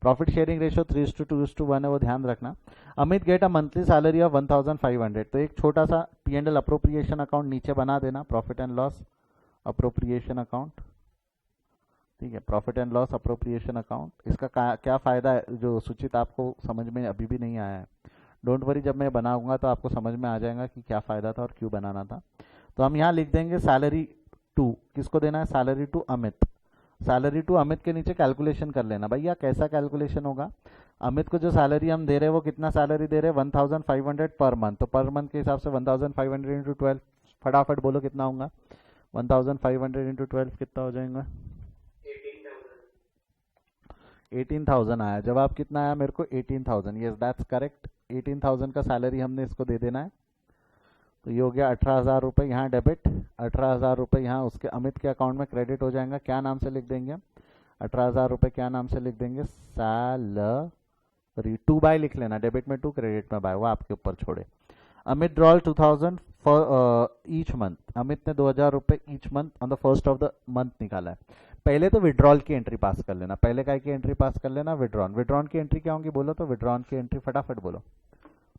Profit sharing ratio 3:2:1 है, वो ध्यान रखना। Amit get a monthly salary of 1,500, तो एक छोटा सा P&L अप्रोप्रिएशन अकाउंट नीचे बना देना, profit and loss appropriation account, ठीक है, profit and loss appropriation account. इसका क्या फायदा है जो सूचित आपको समझ में अभी भी नहीं आया है, डोंट वरी, जब मैं बनाऊंगा तो आपको समझ में आ जाएगा कि क्या फायदा था और क्यों बनाना था। तो हम यहाँ लिख देंगे सैलरी टू, किसको देना है? Salary to Amit. Salary to Amit के नीचे कैलकुलेशन कर लेना भैया, कैसा कैलकुलेशन होगा? अमित को जो सैलरी हम दे रहे हैं वो कितना सैलरी दे रहे हैं? 1,500 पर मंथ, तो पर मंथ के हिसाब से 1,500 इंटू 12, फटाफट बोलो कितना होगा? 1,500 इंटू 12 कितना हो जाएगा? 18,000 आया। जवाब कितना आया मेरे को? 18,000। यस दैट्स करेक्ट, 18,000 का सैलरी हमने इसको दे देना है। तो ये हो गया 18,000 रुपये यहाँ डेबिट, 18,000 रुपये यहाँ उसके अमित के अकाउंट में क्रेडिट हो जाएगा। क्या नाम से लिख देंगे? 18,000 रुपये क्या नाम से लिख देंगे? सैलरी। 2 बाय लिख लेना, डेबिट में 2 क्रेडिट में बाय, वो आपके ऊपर छोड़े। Amit drew 2,000 for each month, Amit ने 2,000 रुपये each month on the first of the month निकाला है। पहले तो विड्रॉल की एंट्री पास कर लेना, पहले काय की एंट्री पास कर लेना? विड्रॉन। विड्रॉन की एंट्री क्या होंगी बोलो तो? विड्रॉन की एंट्री फटाफट बोलो,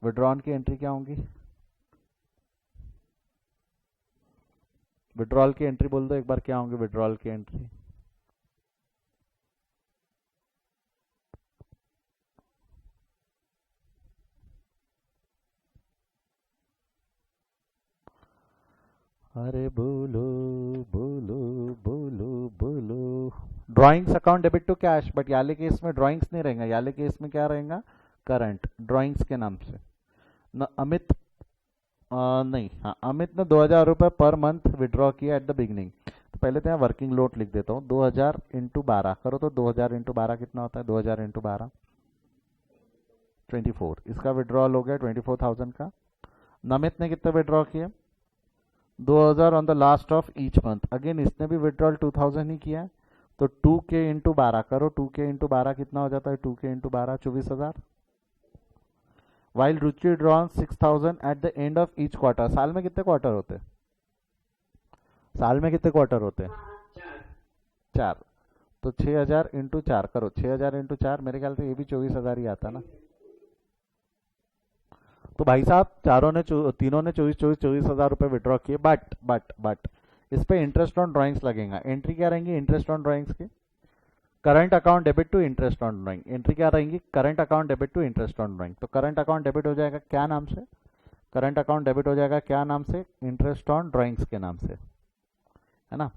विड्रॉन की एंट्री क्या होंगी? विड्रॉल की एंट्री बोल दो एक बार, क्या होंगे विड्रॉल की एंट्री? अरे बोलो बोलो बोलो बोलो। Drawings account debit to cash, but याले केस में ड्राइंग्स नहीं रहेगा, याले केस में क्या रहेगा? करंट, ड्राइंग्स के नाम से न। अमित नहीं, हाँ, अमित ने 2,000 रुपये पर मंथ विड्रॉ किया एट द बिगनिंग। तो पहले तो यहाँ वर्किंग लोड लिख देता हूँ, 2,000 इंटू 12 करो, तो 2,000 इंटू 12 कितना होता है? 2,000 इंटू 12 24। इसका विड्रॉल हो गया 24,000 का। नमित ने कितना विड्रॉ किया? 2,000 on the last of each month. Again इसने भी विड्रॉल 2,000 ही किया है, तो 2K इंटू 12 करो, 2K इंटू 12 कितना हो जाता है? 2K into 12 24,000। While Ruchi drawn 6,000 at the end of each quarter. साल में कितने क्वार्टर होते हैं? साल में कितने क्वार्टर होते हैं? 4। तो 6,000 इंटू 4 करो, 6,000 इंटू 4, मेरे ख्याल से ये भी 24,000 ही आता ना। तो भाई साहब तीनों ने 24,000 रुपये विड्रॉ किए, बट इस पे इंटरेस्ट ऑन ड्राइंग्स लगेगा। एंट्री क्या रहेंगी इंटरेस्ट ऑन ड्राइंग्स की? Current account debit to interest on drawing. Entry क्या रहेंगी? Current account debit to interest on drawing. तो करंट अकाउंट डेबिट हो जाएगा क्या नाम से? करंट अकाउंट डेबिट हो जाएगा क्या नाम से? इंटरेस्ट ऑन ड्राइंग्स के नाम से, है ना।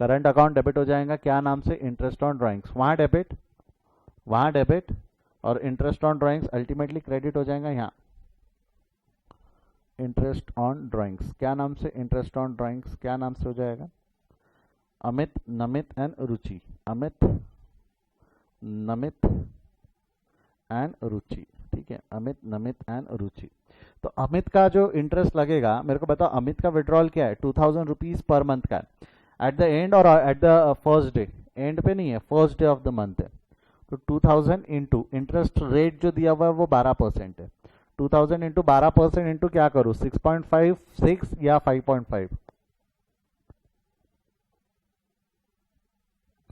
करंट अकाउंट डेबिट हो जाएगा क्या नाम से? Interest on drawings. वहाँ डेबिट और interest on drawings ultimately credit हो जाएगा यहाँ इंटरेस्ट ऑन ड्राइंग्स। क्या नाम से? इंटरेस्ट ऑन ड्राइंग्स क्या नाम से हो जाएगा? अमित, नमित एंड रुचि। अमित, नमित एंड रुचि, ठीक है, अमित, नमित एंड रुचि। तो अमित का जो इंटरेस्ट लगेगा, मेरे को बताओ अमित का विड्रॉल क्या है? 2,000 रुपीज पर मंथ का है। एट द एंड और at the first day? And पे नहीं है, first day of the month है। तो 2,000 इंटू इंटरेस्ट रेट जो दिया हुआ है वो 12% है। 2,000 इंटू 12% इंटू क्या करूँ? 6.5, 6 या 5.5?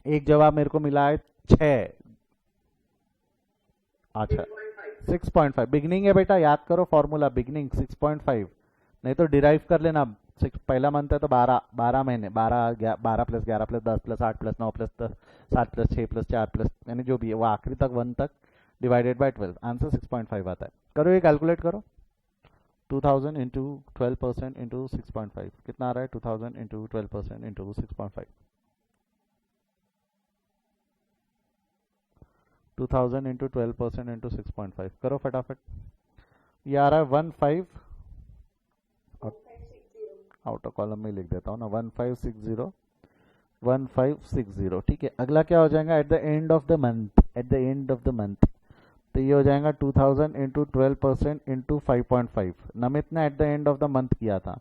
एक जवाब मेरे को मिला है 6। अच्छा, 6.5 बिगनिंग है बेटा, याद करो फॉर्मूला, बिगनिंग 6.5, नहीं तो डिराइव कर लेना। पहला मंथ है तो 12 महीने, 12 plus 11 plus 10 plus 8 plus 9 plus 10 7 plus 6 plus 4 plus, यानी जो भी है वो आखिरी तक 1 तक डिवाइडेड बाय 12, आंसर 6.5 आता है। करो ये कैलकुलेट करो, 2,000 इंटू 12% इंटू 6.5 कितना आ रहा है? 2,000 इंटू 12% इंटू 6.5, 2,000 इंटू 12% इंटू 6.5 करो फटाफट। ये आ रहा है 15 आउटर कॉलम में लिख देता हूँ ना, 1560 1560। ठीक है, अगला क्या हो जाएगा, at the end of the month, at the end of the month, तो ये हो जाएगा 2000 इंटू 12% इंटू 5.5। नमित ने at the end of the month किया था,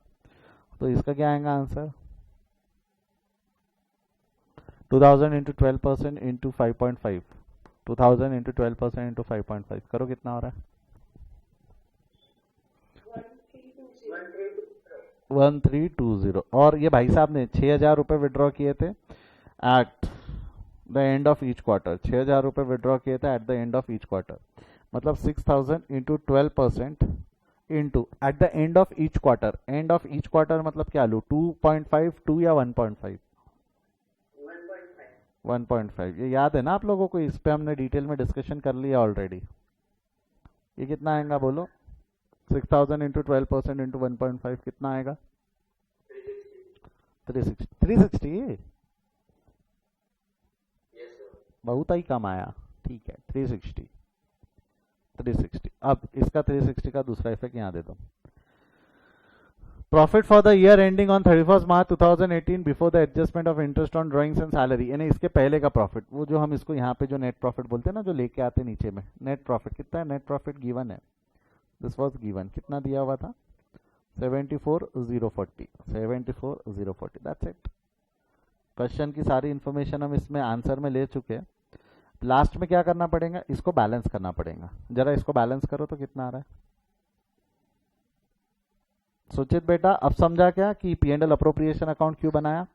तो इसका क्या आएगा answer, 2000 into 12% into 5.5, 2000 into 12% into 5.5 करो, कितना हो रहा है, 1320। और ये भाई साहब ने 6000 रुपये विड्रॉ किए थे at the end of each quarter, 6000 रुपये विड्रॉ किए थे at the end of each quarter, मतलब 6000 into 12% into at the end of each quarter. End of each quarter मतलब क्या लूँ, 2.5 2 या 1.5, 1.5। ये याद है ना आप लोगों को, इस पे हमने डिटेल में डिस्कशन कर लिया ऑलरेडी। ये कितना आएगा बोलो, 6000 इंटू 12% इंटू 1.5 कितना आएगा, 360। 360 बहुत ही कम आया, ठीक है 360। 360, अब इसका 360 का दूसरा इफेक्ट यहाँ दे दो। Profit for the year ending on 31 March 2018 before the adjustment of interest on drawings and salary, यानी इसके पहले का प्रॉफिट, वो जो हम इसको यहाँ पे जो नेट प्रॉफिट बोलते हैं ना, जो लेके आते नीचे में, नेट प्रॉफिट कितना है, नेट प्रॉफिट गिवन है, दिस वाज गिवन, कितना दिया हुआ था, 74,040, 74,040, दैट्स इट। क्वेश्चन की सारी इंफॉर्मेशन हम इसमें आंसर में ले चुके हैं। लास्ट में क्या करना पड़ेगा, इसको बैलेंस करना पड़ेगा। जरा इसको बैलेंस करो तो कितना आ रहा है, सुचित बेटा अब समझा क्या कि पी&एल अप्रोप्रिएशन अकाउंट क्यों बनाया।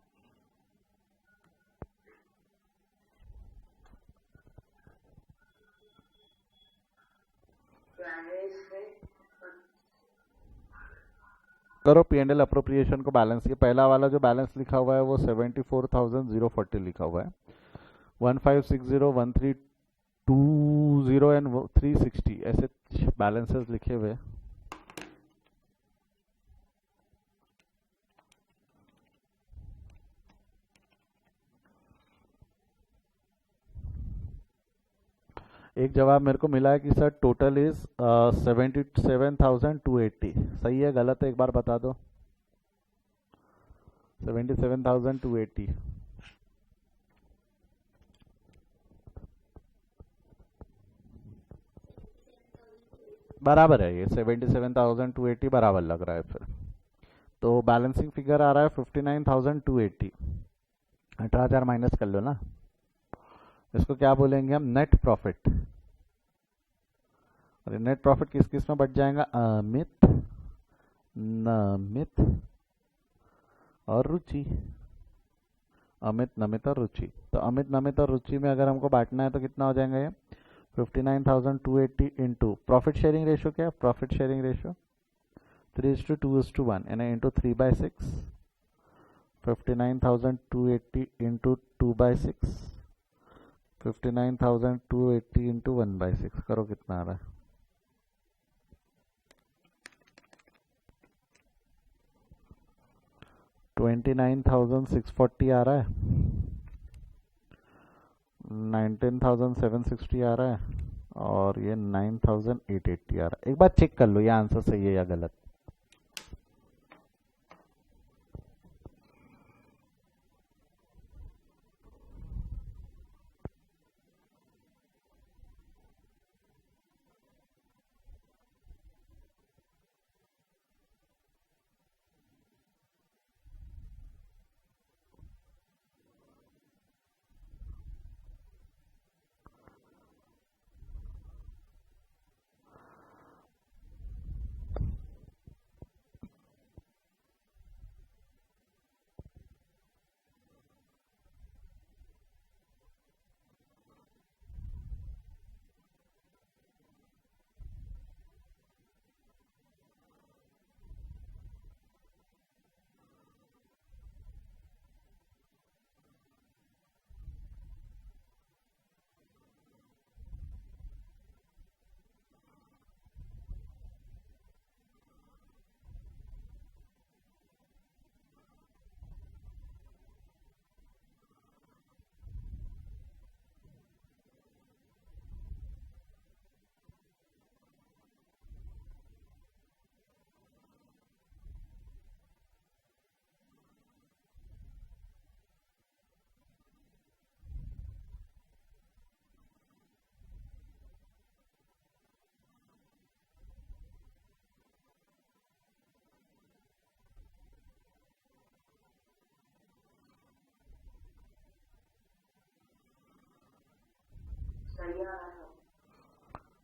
करो पी&एल अप्रोप्रिएशन को बैलेंस, ये पहला वाला जो बैलेंस लिखा हुआ है वो 74,040 लिखा हुआ है, 1560 1320 एंड 360 ऐसे बैलेंसेस लिखे हुए। एक जवाब मेरे को मिला है कि सर टोटल इज 77,280, सही है गलत है एक बार बता दो, 77,280 बराबर है, ये 77,280 बराबर लग रहा है फिर। तो बैलेंसिंग फिगर आ रहा है 59,280, 18,000 माइनस कर लो ना, इसको क्या बोलेंगे हम, नेट प्रॉफिट। और नेट प्रॉफिट किस किस में बच जाएगा, अमित, नमित और रुचि, अमित नमित और रुचि। तो अमित नमित और रुचि में अगर हमको बांटना है तो कितना हो जाएगा ये, 59,280 इंटू प्रॉफिट शेयरिंग रेशियो, क्या प्रॉफिट शेयरिंग रेशियो 3:2:1 यानी इंटू 3/6, 59,280 इंटू 2/6, 59,280 इंटू 1/6 करो, कितना आ रहा है, 29,640 आ रहा है, 19,760 आ रहा है, और ये 9,880 आ रहा है। एक बार चेक कर लो ये आंसर सही है या गलत।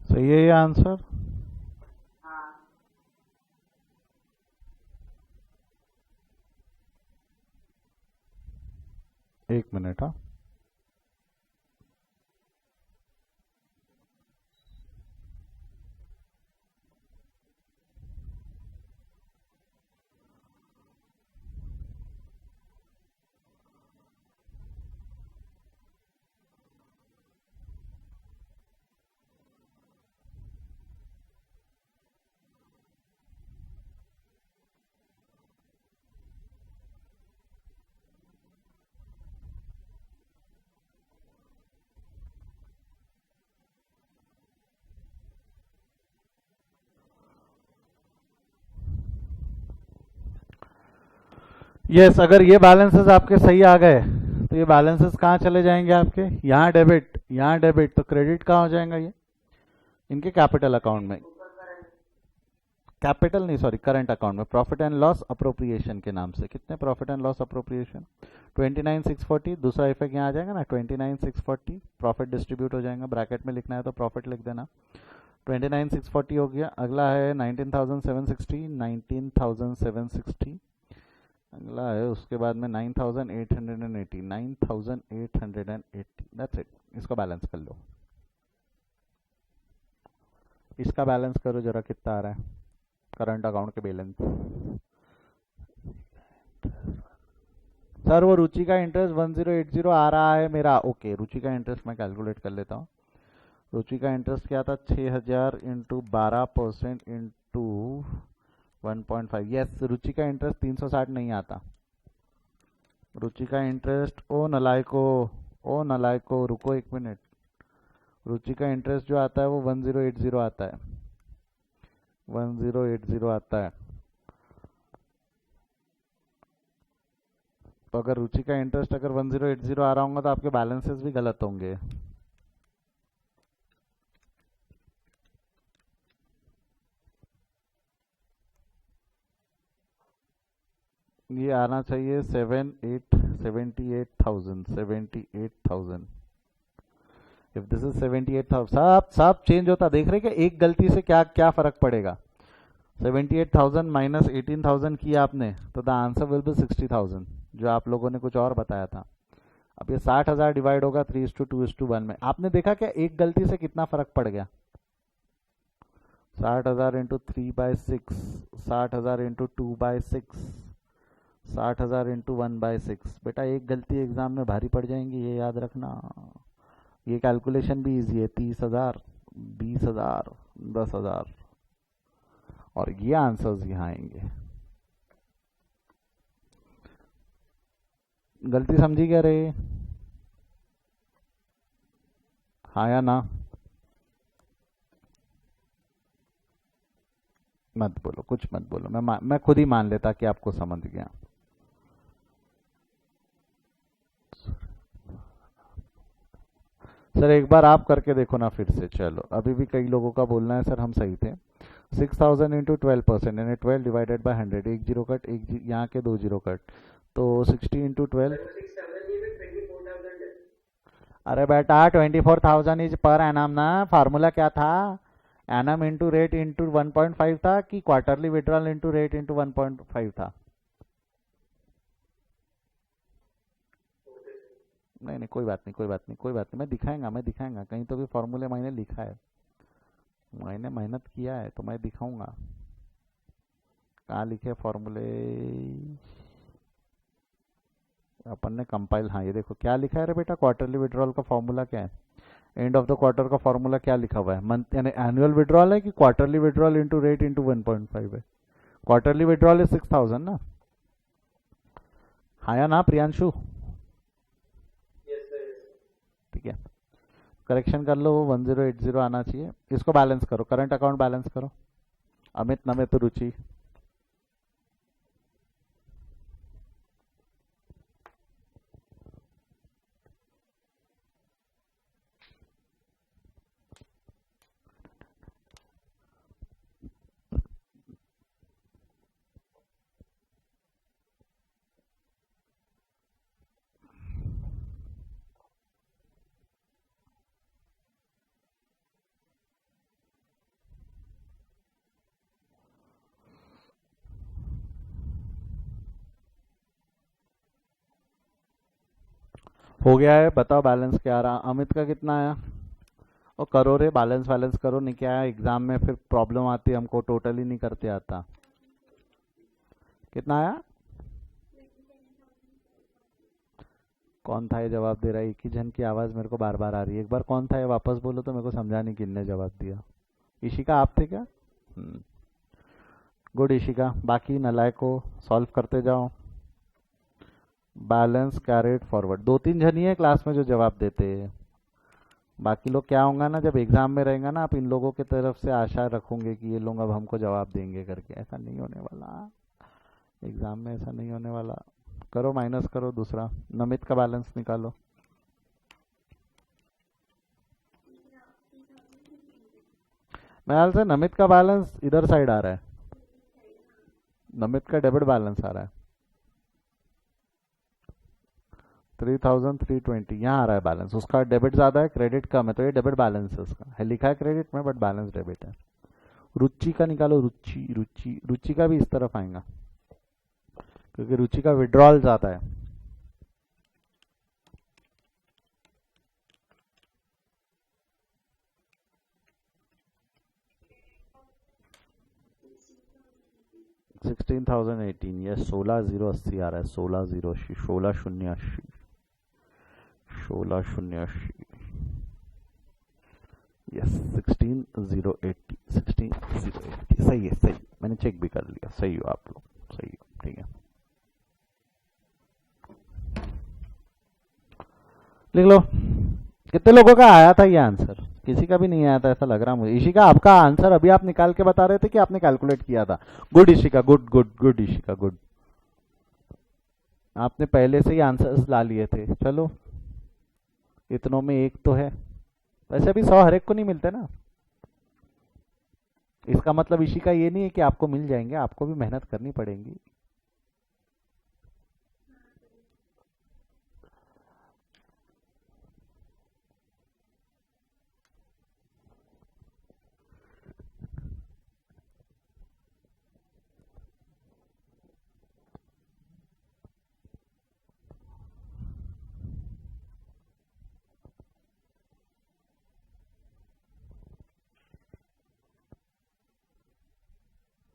सही है ये आंसर। एक मिनट। हाँ, यस, अगर ये बैलेंसेस आपके सही आ गए तो ये बैलेंसेस कहाँ चले जाएंगे आपके? यहाँ डेबिट, यहाँ डेबिट, तो क्रेडिट कहाँ हो जाएगा ये? इनके कैपिटल अकाउंट में। कैपिटल नहीं, सॉरी, करंट अकाउंट में, प्रॉफिट एंड लॉस अप्रोप्रिएशन के नाम से। कितने प्रॉफिट एंड लॉस अप्रोप्रिएशन? 29,640। दूसरा इफेक्ट यहाँ आ जाएगा ना, 29,640 प्रॉफिट डिस्ट्रीब्यूट हो जाएगा। ब्रैकेट में लिखना है तो प्रॉफिट लिख देना। 29,640 हो गया। अगला है 19,760, 19,760। अगला है उसके बाद में 9,880, 9,880। That's it. इसको बैलेंस कर लो। इसका बैलेंस करो जरा, कितना आ रहा है करंट अकाउंट के बैलेंस? सर वो रुचि का इंटरेस्ट 1080 आ रहा है मेरा। ओके, रुचि का इंटरेस्ट मैं कैलकुलेट कर लेता हूँ। रुचि का इंटरेस्ट क्या था? 6,000 इंटू 12% इंटू 1.5। यस, रुचि का इंटरेस्ट 360 नहीं आता। रुचि का इंटरेस्ट, ओ नलायको, ओ नलायको, रुको एक मिनट। रुचि का इंटरेस्ट जो आता है वो 1080 आता है, 1080 आता है। तो अगर रुचि का इंटरेस्ट अगर 1080 आ रहा होगा तो आपके बैलेंसेस भी गलत होंगे। ये आना चाहिए 78,000। इफ दिस इज 78,000, सब चेंज होता, देख रहे क्या एक गलती से क्या क्या फर्क पड़ेगा? 78,000 माइनस 18,000 किया आपने तो द आंसर विल बी 60,000, जो आप लोगों ने कुछ और बताया था। अब ये 60,000 डिवाइड होगा 3:2:1 में। आपने देखा क्या एक गलती से कितना फर्क पड़ गया? 60,000 इंटू 3/6, 60,000 इंटू 2/6, 60,000 इंटू 1/6। बेटा एक गलती एग्जाम में भारी पड़ जाएंगी, ये याद रखना। ये कैलकुलेशन भी इजी है। 30,000, 20,000, 10,000, और ये आंसर्स यहाँ आएंगे। गलती समझी क्या रे? हाँ या ना? मत बोलो, कुछ मत बोलो, मैं खुद ही मान लेता कि आपको समझ गया। सर एक बार आप करके देखो ना फिर से। चलो, अभी भी कई लोगों का बोलना है सर हम सही थे। 6,000 इंटू 12%, यानी 12 डिवाइडेड बाय 100। एक जीरो कट, एक यहाँ के 2 जीरो कट, तो 60 इंटू 12। अरे बेटा 24,000 इज पर एनम ना। फार्मूला क्या था? एनम इंटू रेट इंटू 1.5 था कि quarterly withdrawal into rate into 1.5 था? नहीं नहीं, कोई बात नहीं, कोई बात नहीं, कोई बात नहीं, मैं दिखाएंगा कहीं तो भी फॉर्मूले मैंने लिखा है। मैंने मेहनत किया है तो मैं दिखाऊंगा। कहाँ लिखे फॉर्मूले? अपन ने कंपाइल, हाँ ये देखो क्या लिखा है रे बेटा। क्वार्टरली विड्रॉल का फॉर्मूला क्या है? एंड ऑफ द क्वार्टर का फॉर्मूला क्या लिखा हुआ है? मंथ यानी एनुअल विड्रॉल है कि quarterly withdrawal into rate into 1.5 है? क्वार्टरली विड्रॉल है 6,000 ना। हाँ या ना प्रियांशु? ठीक है, करेक्शन कर लो, वो 1080 आना चाहिए। इसको बैलेंस करो, करंट अकाउंट बैलेंस करो। अमित, नमित, रुचि। हो गया है, बताओ बैलेंस क्या आ रहा। अमित का कितना आया? और करो रे, बैलेंस बैलेंस करो, नहीं क्या है एग्जाम में फिर प्रॉब्लम आती है, हमको टोटल ही नहीं करते आता। कितना आया? कौन था ये जवाब दे रहा है? एक ही जन की आवाज़ मेरे को बार बार आ रही है, एक बार कौन था ये वापस बोलो तो मेरे को समझा नहीं किसने जवाब दिया। ईशिका आप थे क्या? गुड ईशिका। बाकी नलायक को सॉल्व करते जाओ। बैलेंस कैरेड फॉरवर्ड, दो तीन जन ही है क्लास में जो जवाब देते हैं। बाकी लोग क्या होंगे ना, जब एग्जाम में रहेंगे ना, आप इन लोगों की तरफ से आशा रखोगे कि ये लोग अब हमको जवाब देंगे करके। ऐसा नहीं होने वाला, एग्जाम में ऐसा नहीं होने वाला। करो, माइनस करो दूसरा। नमित का बैलेंस निकालो। मेरे ख्याल से नमित का बैलेंस इधर साइड आ रहा है। नमित का डेबिट बैलेंस आ रहा है 3320, यहाँ आ रहा है बैलेंस। उसका डेबिट ज़्यादा है, क्रेडिट कम है, तो ये डेबिट बैलेंस है उसका। है लिखा है क्रेडिट में बट बैलेंस डेबिट है। रुचि का निकालो। रुचि रुचि रुचि का भी इस तरफ आएगा क्योंकि रुचि का विड्रॉल ज़्यादा है। $16,018, ये 16,080 आ रहा है। 16,080, 16,080, 16,080। यस, 16,080, 16,080 सही है, सही। मैंने चेक भी कर लिया, सही हो आप लोग, सही हो, ठीक है। लिख लो। कितने लोगों का आया था ये आंसर? किसी का भी नहीं आया था ऐसा लग रहा मुझे। इशिका, आपका आंसर अभी आप निकाल के बता रहे थे कि आपने कैलकुलेट किया था? Good Ishika, good good good Ishika, good. आपने पहले से ही आंसर्स ला लिए थे। चलो, इतनों में एक तो है। वैसे भी 100 हर एक को नहीं मिलते ना। इसका मतलब इशिका ये नहीं है कि आपको मिल जाएंगे, आपको भी मेहनत करनी पड़ेगी।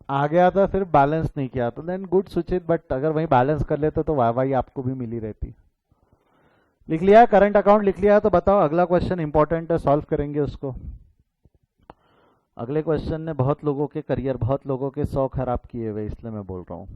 आ गया था, सिर्फ बैलेंस नहीं किया तो देन गुड सुचित, बट अगर वही बैलेंस कर लेते तो वाह वाही आपको भी मिली रहती। लिख लिया है, करंट अकाउंट लिख लिया है, तो बताओ अगला क्वेश्चन इंपॉर्टेंट है, सॉल्व करेंगे उसको। अगले क्वेश्चन ने बहुत लोगों के करियर, बहुत लोगों के 100 खराब किए हुए, इसलिए मैं बोल रहा हूँ।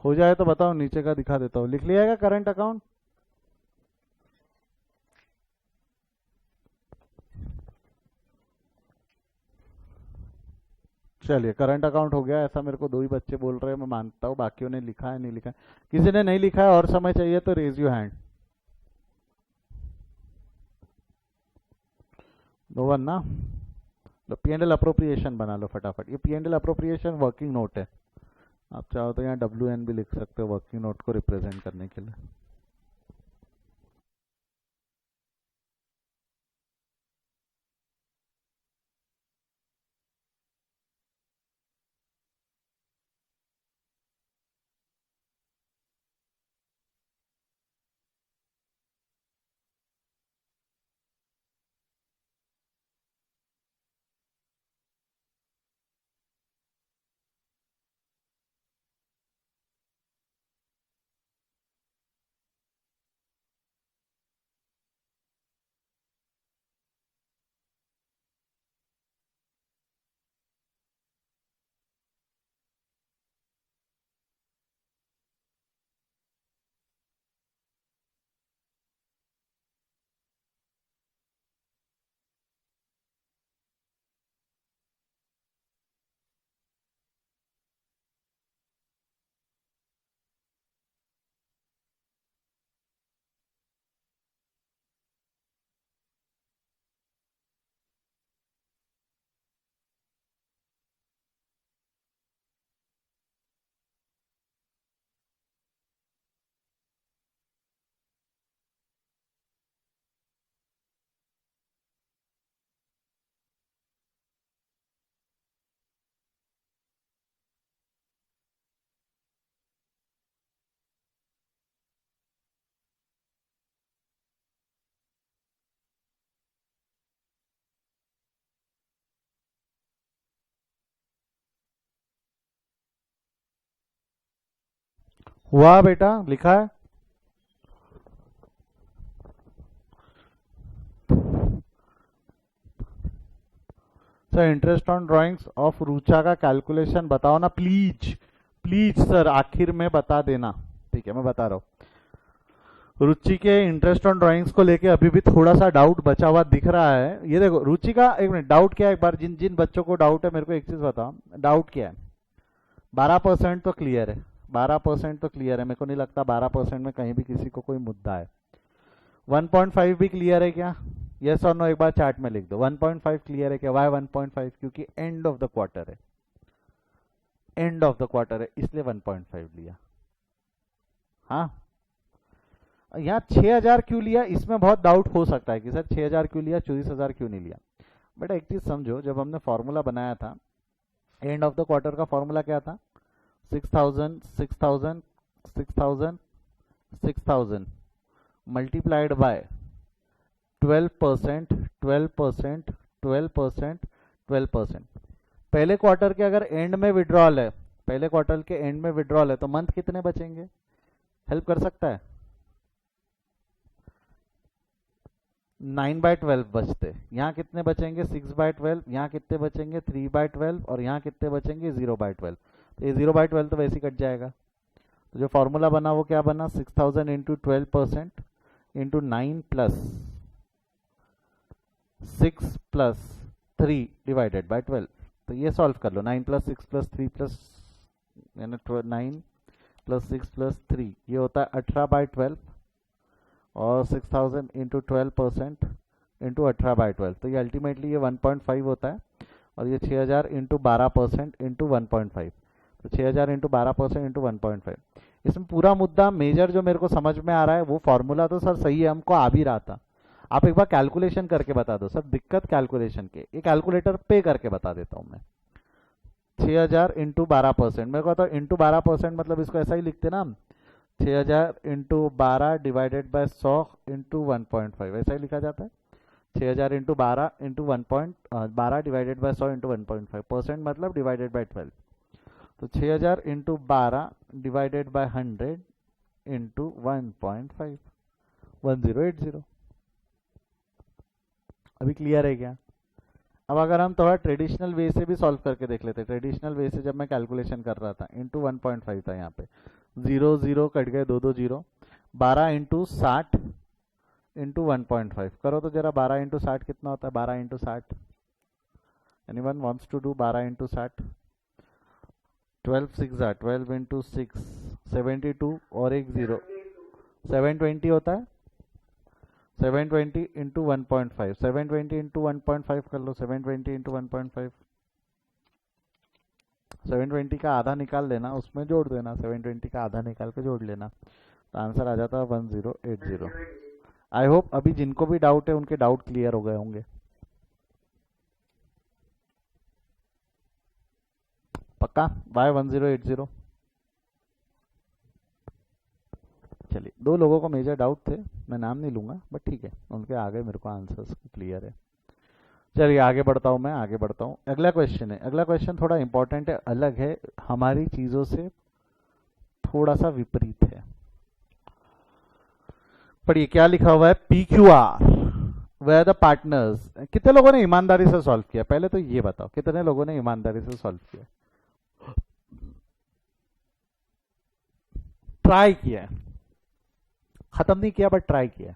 हो जाए तो बताओ, नीचे का दिखा देता हूँ। लिख लिया है करंट अकाउंट? चलिए, करंट अकाउंट हो गया। ऐसा मेरे को दो ही बच्चे बोल रहे हैं, मैं मानता हूँ। बाकियों ने लिखा है, नहीं लिखा है? किसी ने नहीं लिखा है और समय चाहिए तो raise you hand. No one ना? लो, P&L अप्रोप्रिएशन बना लो फटाफट। ये P&L अप्रोप्रिएशन वर्किंग नोट है। आप चाहो तो यहाँ WN भी लिख सकते हो वर्किंग नोट को रिप्रेजेंट करने के लिए। हुआ बेटा, लिखा है? Sir interest on drawings of Rucha का कैलकुलेशन बताओ ना प्लीज। प्लीज सर आखिर में बता देना। ठीक है, मैं बता रहा हूँ। रुचि के इंटरेस्ट ऑन ड्राइंग्स को लेके अभी भी थोड़ा सा डाउट बचा हुआ दिख रहा है। ये देखो रुचि का, एक मिनट, डाउट क्या है, एक बार जिन जिन बच्चों को डाउट है मेरे को एक चीज बताओ, डाउट क्या है? 12% तो क्लियर है, 12% तो क्लियर है, मेरे को नहीं लगता 12% में कहीं भी किसी को कोई मुद्दा है। 1.5 भी क्लियर है क्या? यस और नो एक बार चैट में लिख दो। 1.5 क्लियर है क्या? वाई 1.5? क्योंकि एंड ऑफ द क्वार्टर है, एंड ऑफ द क्वार्टर है, इसलिए 1.5 लिया। हाँ, यहाँ 6000 क्यों लिया, इसमें बहुत डाउट हो सकता है कि सर 6000 क्यों लिया, 24,000 क्यों नहीं लिया। बेटा एक चीज समझो, जब हमने फॉर्मूला बनाया था, एंड ऑफ द क्वार्टर का फॉर्मूला क्या था? 6000 6000 6000 6000 मल्टीप्लाइड बाय 12%, 12%, 12%, 12%। पहले क्वार्टर के अगर एंड में विड्रॉल है, पहले क्वार्टर के एंड में विड्रॉल है, तो मंथ कितने बचेंगे? हेल्प कर सकता है? 9/12 बचते। यहाँ कितने बचेंगे? 6/12। यहाँ कितने बचेंगे? 3/12। और यहाँ कितने बचेंगे? 0/12। तो ये 0/12 तो वैसे ही कट जाएगा। तो जो फॉर्मूला बना वो क्या बना? 6000 into 12% into 9 plus 6 plus 3 divided by 12। तो ये सॉल्व कर लो। 9 प्लस 6 प्लस 3 प्लस, यानी 9 प्लस 6 प्लस 3, ये होता है 18/12। और 6000 इंटू 12% इंटू 18/12, तो ये अल्टीमेटली ये 1.5 होता है। और ये 6000 इंटू 12% इंटू 1.5, तो 6000 इंटू 12% इंटू 1.5। इसमें पूरा मुद्दा मेजर जो मेरे को समझ में आ रहा है, वो फॉर्मूला तो सर सही है, हमको आ भी रहा था। आप एक बार कैलकुलेशन करके बता दो सर, दिक्कत कैलकुलेशन के, ये कैलकुलेटर पे करके बता देता हूँ मैं। 6000 इंटू 12%, मेरे को तो इंटू 12% मतलब इसको ऐसा ही लिखते ना हम, 6000 इंटू 12 डिवाइडेड बाय 100 इंटू 1.5, ऐसा ही लिखा जाता है। 6000 into 12 into 12 divided by 100 into 1.5, percent मतलब डिवाइडेड बाय 12। तो 6000 इंटू 12 डिवाइडेड बाय 100 इंटू 1.5, 1080। अभी क्लियर है क्या? अब अगर हम थोड़ा ट्रेडिशनल वे से भी सॉल्व करके देख लेते। ट्रेडिशनल वे से जब मैं कैलकुलेशन कर रहा था, इंटू 1.5 था, यहाँ पे 0 0 कट गए, 2 2 0। 12 इंटू 60 इंटू 1.5 करो तो जरा, 12 इंटू 60 कितना होता है? 12 into 60, anyone wants to do? 12 into 60, 12 6 12 into 6 72 और एक 0, 720 होता है। 720 इंटू 1.5, 720 इंटू 1.5 कर लो। 720 इंटू 1.5, 720 का आधा निकाल लेना, उसमें जोड़ देना, 720 का आधा निकाल के जोड़ लेना, तो आंसर आ जाता है 1080। आई होप अभी जिनको भी डाउट है उनके डाउट क्लियर हो गए होंगे। पक्का? बाय 1080। चलिए, 2 लोगों को मेजर डाउट थे, मैं नाम नहीं लूंगा, बट ठीक है, उनके आगे मेरे को आंसर्स क्लियर है। चलिए आगे बढ़ता हूँ, मैं आगे बढ़ता हूँ। अगला क्वेश्चन है, अगला क्वेश्चन थोड़ा इंपॉर्टेंट है, अलग है, हमारी चीजों से थोड़ा सा विपरीत है। पढ़िए क्या लिखा हुआ है, PQR वेयर द पार्टनर्स। कितने लोगों ने ईमानदारी से सॉल्व किया? पहले तो ये बताओ, कितने लोगों ने ईमानदारी से सॉल्व किया? ट्राई किया है, खत्म नहीं किया, बट ट्राई किया।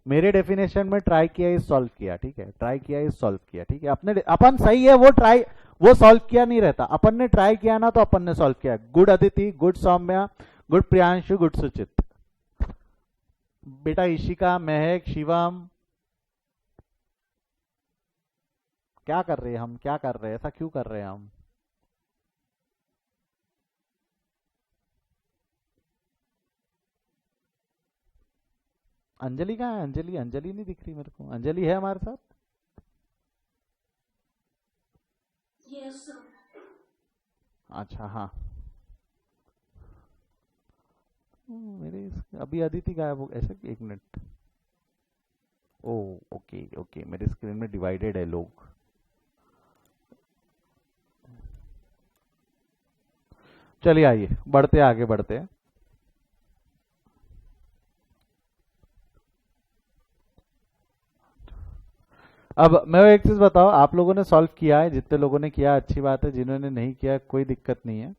मेरे डेफिनेशन में ट्राई किया इज सॉल्व किया, ठीक है? ट्राई किया इज सॉल्व किया, ठीक है? अपने अपन सही है, वो ट्राई, वो सॉल्व किया नहीं रहता। अपन ने ट्राई किया ना, तो अपन ने सॉल्व किया। Good Aditi, good Saumya, good Priyanshu, good Suchit, बेटा ईशिका, महक, शिवम, क्या कर रहे हैं हम? क्या कर रहे हैं? ऐसा क्यों कर रहे हैं हम? अंजलि कहाँ है? अंजलि, अंजलि नहीं दिख रही मेरे को। अंजलि है हमारे साथ? Yes, sir. अच्छा हाँ। मेरे अभी अदिति गायब हो, ऐसे? एक मिनट। ओ ओके ओके, मेरे स्क्रीन में डिवाइडेड है लोग। चलिए आइए बढ़ते आगे बढ़ते। अब मैं एक चीज बताओ, आप लोगों ने सॉल्व किया है, जितने लोगों ने किया अच्छी बात है, जिन्होंने नहीं किया कोई दिक्कत नहीं है।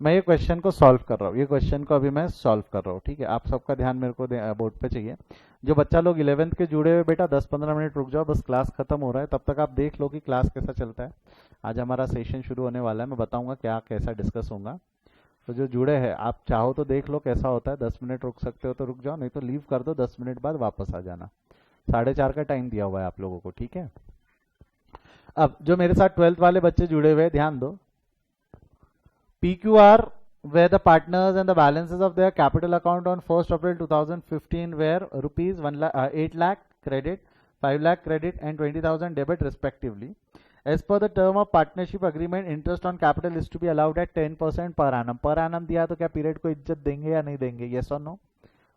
मैं ये क्वेश्चन को सॉल्व कर रहा हूँ, ये क्वेश्चन को अभी मैं सॉल्व कर रहा हूँ, ठीक है। आप सबका ध्यान मेरे को बोर्ड पे चाहिए। जो बच्चा लोग 11th के जुड़े हुए, बेटा 10-15 मिनट रुक जाओ, बस क्लास खत्म हो रहा है, तब तक आप देख लो कि क्लास कैसा चलता है। आज हमारा सेशन शुरू होने वाला है, मैं बताऊंगा क्या कैसा डिस्कस होगा। तो जो जुड़े हैं, आप चाहो तो देख लो कैसा होता है। 10 मिनट रुक सकते हो तो रुक जाओ, नहीं तो लीव कर दो, 10 मिनट बाद वापस आ जाना। 4:30 का टाइम दिया हुआ है आप लोगों को, ठीक है। अब जो मेरे साथ 12th वाले बच्चे जुड़े हुए हैं, ध्यान दो। PQR where the partners and the balances of their capital account on 1st April 2015 were rupees 8 lakh credit, 5 lakh credit and 20,000 debit respectively. As per the term of partnership agreement, interest on capital is to be allowed at 10% per annum. Per annum दिया तो क्या period को इज्जत देंगे या नहीं देंगे? Yes or no?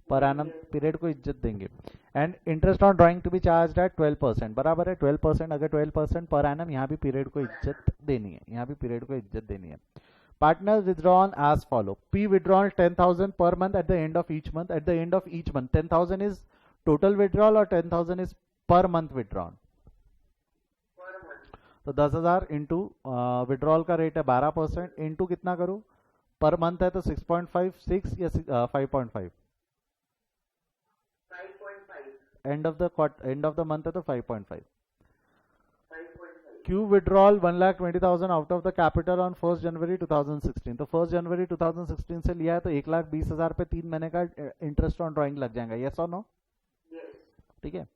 पर annum पीरियड को इज्जत देंगे। And interest on drawing to be charge at 12%, बराबर है 12%। अगर 12% पर annum, यहाँ भी पीरियड को इज्जत देनी है, यहाँ भी पीरियड को इज्जत देनी है। Partners withdrawn as follow. P withdrawn 10,000 per month at the end of each month. At the end of each month, 10,000 is total withdrawal or 10,000 is per month withdrawn? तो 10,000 इंटू विड्रॉल का rate है 12%, into कितना करूं? Per month है तो 6.56 या 5.5? End of the month है तो 5.5। Q withdrawal 1,20,000 out of the capital on 1 जनवरी 2016। तो 1 जनवरी 2016 से लिया है तो 1,20,000 पे 3 महीने का इंटरेस्ट ऑन ड्राइंग लग जाएगा। यस और नो? ठीक है।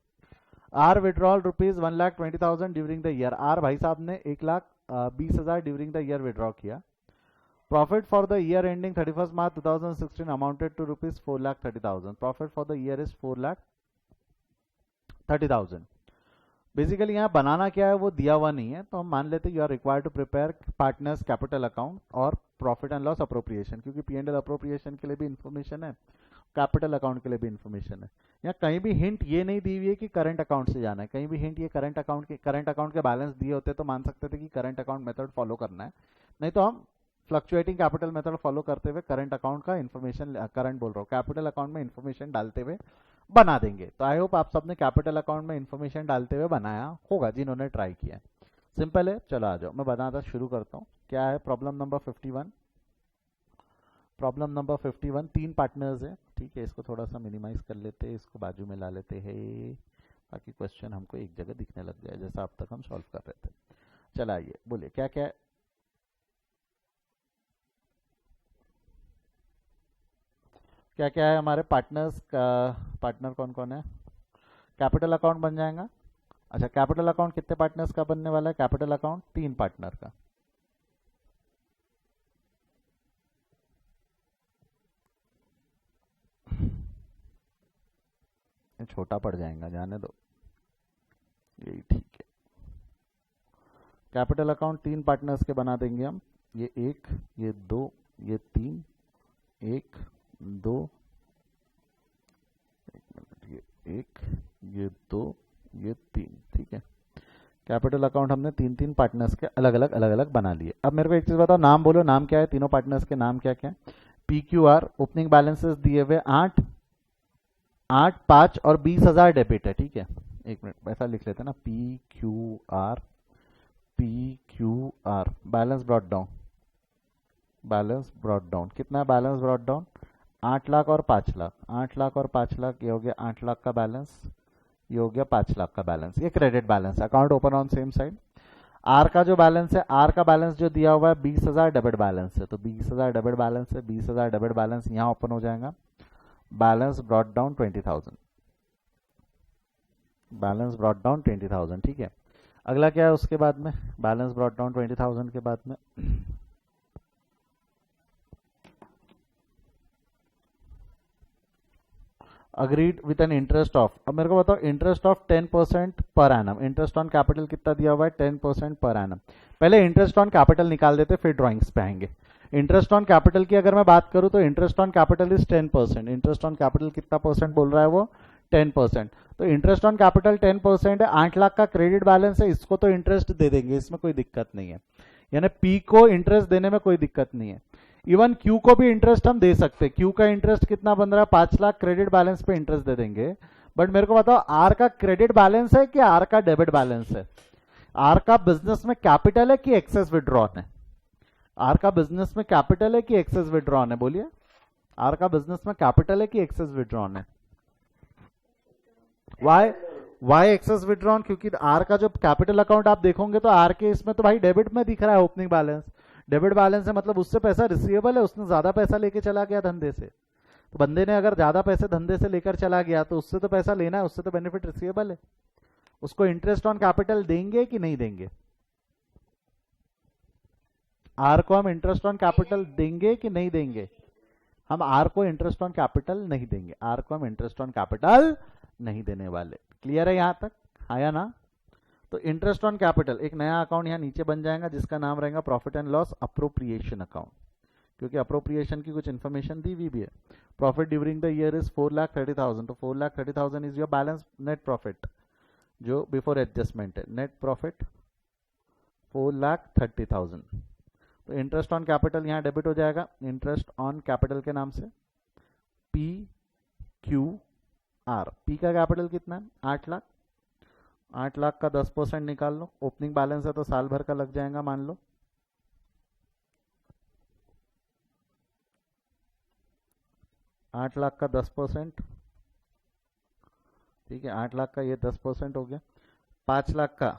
R withdrawal rupees 1,20,000 during the year. R भाई साहब ने 1,20,000 ड्यूरिंग द ईयर विड्रॉ किया। Profit for the year ending 31 March 2016 amounted to rupees 4,30,000। Profit for the year is 4,30,000। Basically यहाँ बनाना क्या है वो दिया हुआ नहीं है, तो हम मान लेते you are required to prepare partners capital account और प्रॉफिट एंड लॉस अप्रोप्रिएशन, क्योंकि P&L अप्रोप्रिएशन के लिए भी इन्फॉर्मेशन है, कैपिटल अकाउंट के लिए भी इन्फॉर्मेशन है। यहाँ कहीं भी हिंट ये नहीं दी हुई है कि करंट अकाउंट से जाना है, कहीं भी हिंट ये करंट अकाउंट के बैलेंस दिए होते तो मान सकते थे कि करंट अकाउंट मेथड फॉलो करना है, नहीं तो हम फ्लक्चुएटिंग कैपिटल मेथड फॉलो करते हुए करंट अकाउंट का इन्फॉर्मेशन, करंट बोल रहा हूँ, कैपिटल अकाउंट में इन्फॉर्मेशन डालते हुए बना देंगे। तो आई होप आप सबने कैपिटल अकाउंट में इन्फॉर्मेशन डालते हुए बनाया होगा जिन्होंने ट्राई किया है। सिंपल है, चलो आ जाओ मैं बताना शुरू करता हूँ। क्या है problem number 51? Problem number 51 3 partners है, ठीक है। इसको थोड़ा सा मिनिमाइज कर लेते हैं, इसको बाजू में ला लेते हैं ताकि क्वेश्चन हमको एक जगह दिखने लग जाए जैसा अब तक हम सॉल्व कर रहे थे। चला आइए बोलिए क्या क्या है? क्या क्या है हमारे पार्टनर्स का? पार्टनर कौन कौन है? कैपिटल अकाउंट बन जाएगा। अच्छा, कैपिटल अकाउंट कितने पार्टनर्स का बनने वाला है? कैपिटल अकाउंट 3 पार्टनर का। छोटा पड़ जाएगा, जाने दो, यही ठीक है। कैपिटल अकाउंट 3 पार्टनर्स के बना देंगे हम। ये 1, ये 2, ये 3। 1 2, ये 1, ये 2, ये 3, ठीक है। कैपिटल अकाउंट हमने 3 पार्टनर्स के अलग अलग बना लिए। अब मेरे को एक चीज बताओ, नाम बोलो, नाम क्या है तीनों पार्टनर्स के? नाम क्या क्या है? PQR ओपनिंग बैलेंसेस दिए हुए 8, 5 और 20,000 डेबिट है, ठीक है। एक मिनट ऐसा लिख लेते हैं ना, PQR balance brought down, balance brought down कितना है? बैलेंस ब्रॉट डाउन 8 लाख और 5 लाख, 8 लाख और 5 लाख, ये हो गया 8 लाख का बैलेंस, ये हो गया 5 लाख का बैलेंस। ये क्रेडिट बैलेंस है, account open on same side. R का जो बैलेंस है, आर का बैलेंस जो दिया हुआ है 20,000 डेबिट बैलेंस है, तो 20,000 डेबिट बैलेंस है, 20,000 डेबिट बैलेंस यहाँ ओपन हो जाएगा। Balance brought down 20,000, balance brought down 20,000, ठीक है। अगला क्या है उसके बाद में? बैलेंस ब्रॉट डाउन 20,000 के बाद में agreed with an interest of, अब मेरे को बताओ interest of 10% per annum. Interest on capital कितना दिया हुआ है? 10% पर एनम। पहले इंटरेस्ट ऑन कैपिटल निकाल देते, फिर ड्राइंग्स पे आएंगे। इंटरेस्ट ऑन कैपिटल की अगर मैं बात करूं तो interest on capital is 10%। Interest on capital कितना परसेंट बोल रहा है वो? 10%। तो इंटरेस्ट ऑन कैपिटल 10% है, 8 लाख का क्रेडिट बैलेंस है, इसको तो इंटरेस्ट दे देंगे, इसमें कोई दिक्कत नहीं है। यानी पी को इंटरेस्ट देने में कोई दिक्कत नहीं है। इवन क्यू को भी इंटरेस्ट हम दे सकते हैं। क्यू का इंटरेस्ट कितना बन रहा है, 5 लाख क्रेडिट बैलेंस पे इंटरेस्ट दे देंगे। बट मेरे को बताओ आर का क्रेडिट बैलेंस है कि आर का डेबिट बैलेंस है? आर का बिजनेस में कैपिटल है कि एक्सेस विड्रॉन है? आर का बिजनेस में कैपिटल है कि एक्सेस विड्रॉन है? बोलिए, आर का बिजनेस में कैपिटल है कि एक्सेस विड्रॉन है? Why excess withdrawn? क्योंकि आर का जो कैपिटल अकाउंट आप देखोगे तो आर के इसमें तो भाई डेबिट में दिख रहा है ओपनिंग बैलेंस। डेबिट बैलेंस है मतलब उससे पैसा रिसीवेबल है, उसने ज्यादा पैसा लेके चला गया धंधे से। तो बंदे ने अगर ज्यादा पैसे धंधे से लेकर चला गया तो उससे तो पैसा लेना है, उससे तो बेनिफिट रिसीवेबल है। उसको इंटरेस्ट ऑन कैपिटल देंगे कि नहीं देंगे? आर को हम इंटरेस्ट ऑन कैपिटल देंगे कि नहीं देंगे? हम आर को इंटरेस्ट ऑन कैपिटल नहीं देंगे। आर को हम इंटरेस्ट ऑन कैपिटल नहीं देने वाले। क्लियर है यहां तक? आया ना? तो इंटरेस्ट ऑन कैपिटल एक नया अकाउंट यहां नीचे बन जाएगा जिसका नाम रहेगा profit and loss appropriation account, क्योंकि अप्रोप्रिएशन की कुछ इन्फॉर्मेशन दी हुई भी है। Profit during the year is 4,30,000, तो 4,30,000 is your balance net profit जो बिफोर एडजस्टमेंट है। Net profit 4,30,000। तो इंटरेस्ट ऑन कैपिटल यहाँ डेबिट हो जाएगा इंटरेस्ट ऑन कैपिटल के नाम से, पी क्यू आर। पी का कैपिटल कितना है? 8 लाख। 8 लाख का 10% निकाल लो, ओपनिंग बैलेंस है तो साल भर का लग जाएगा मान लो। आठ लाख का 10%, ठीक है, 8 लाख का ये 10% हो गया। 5 लाख का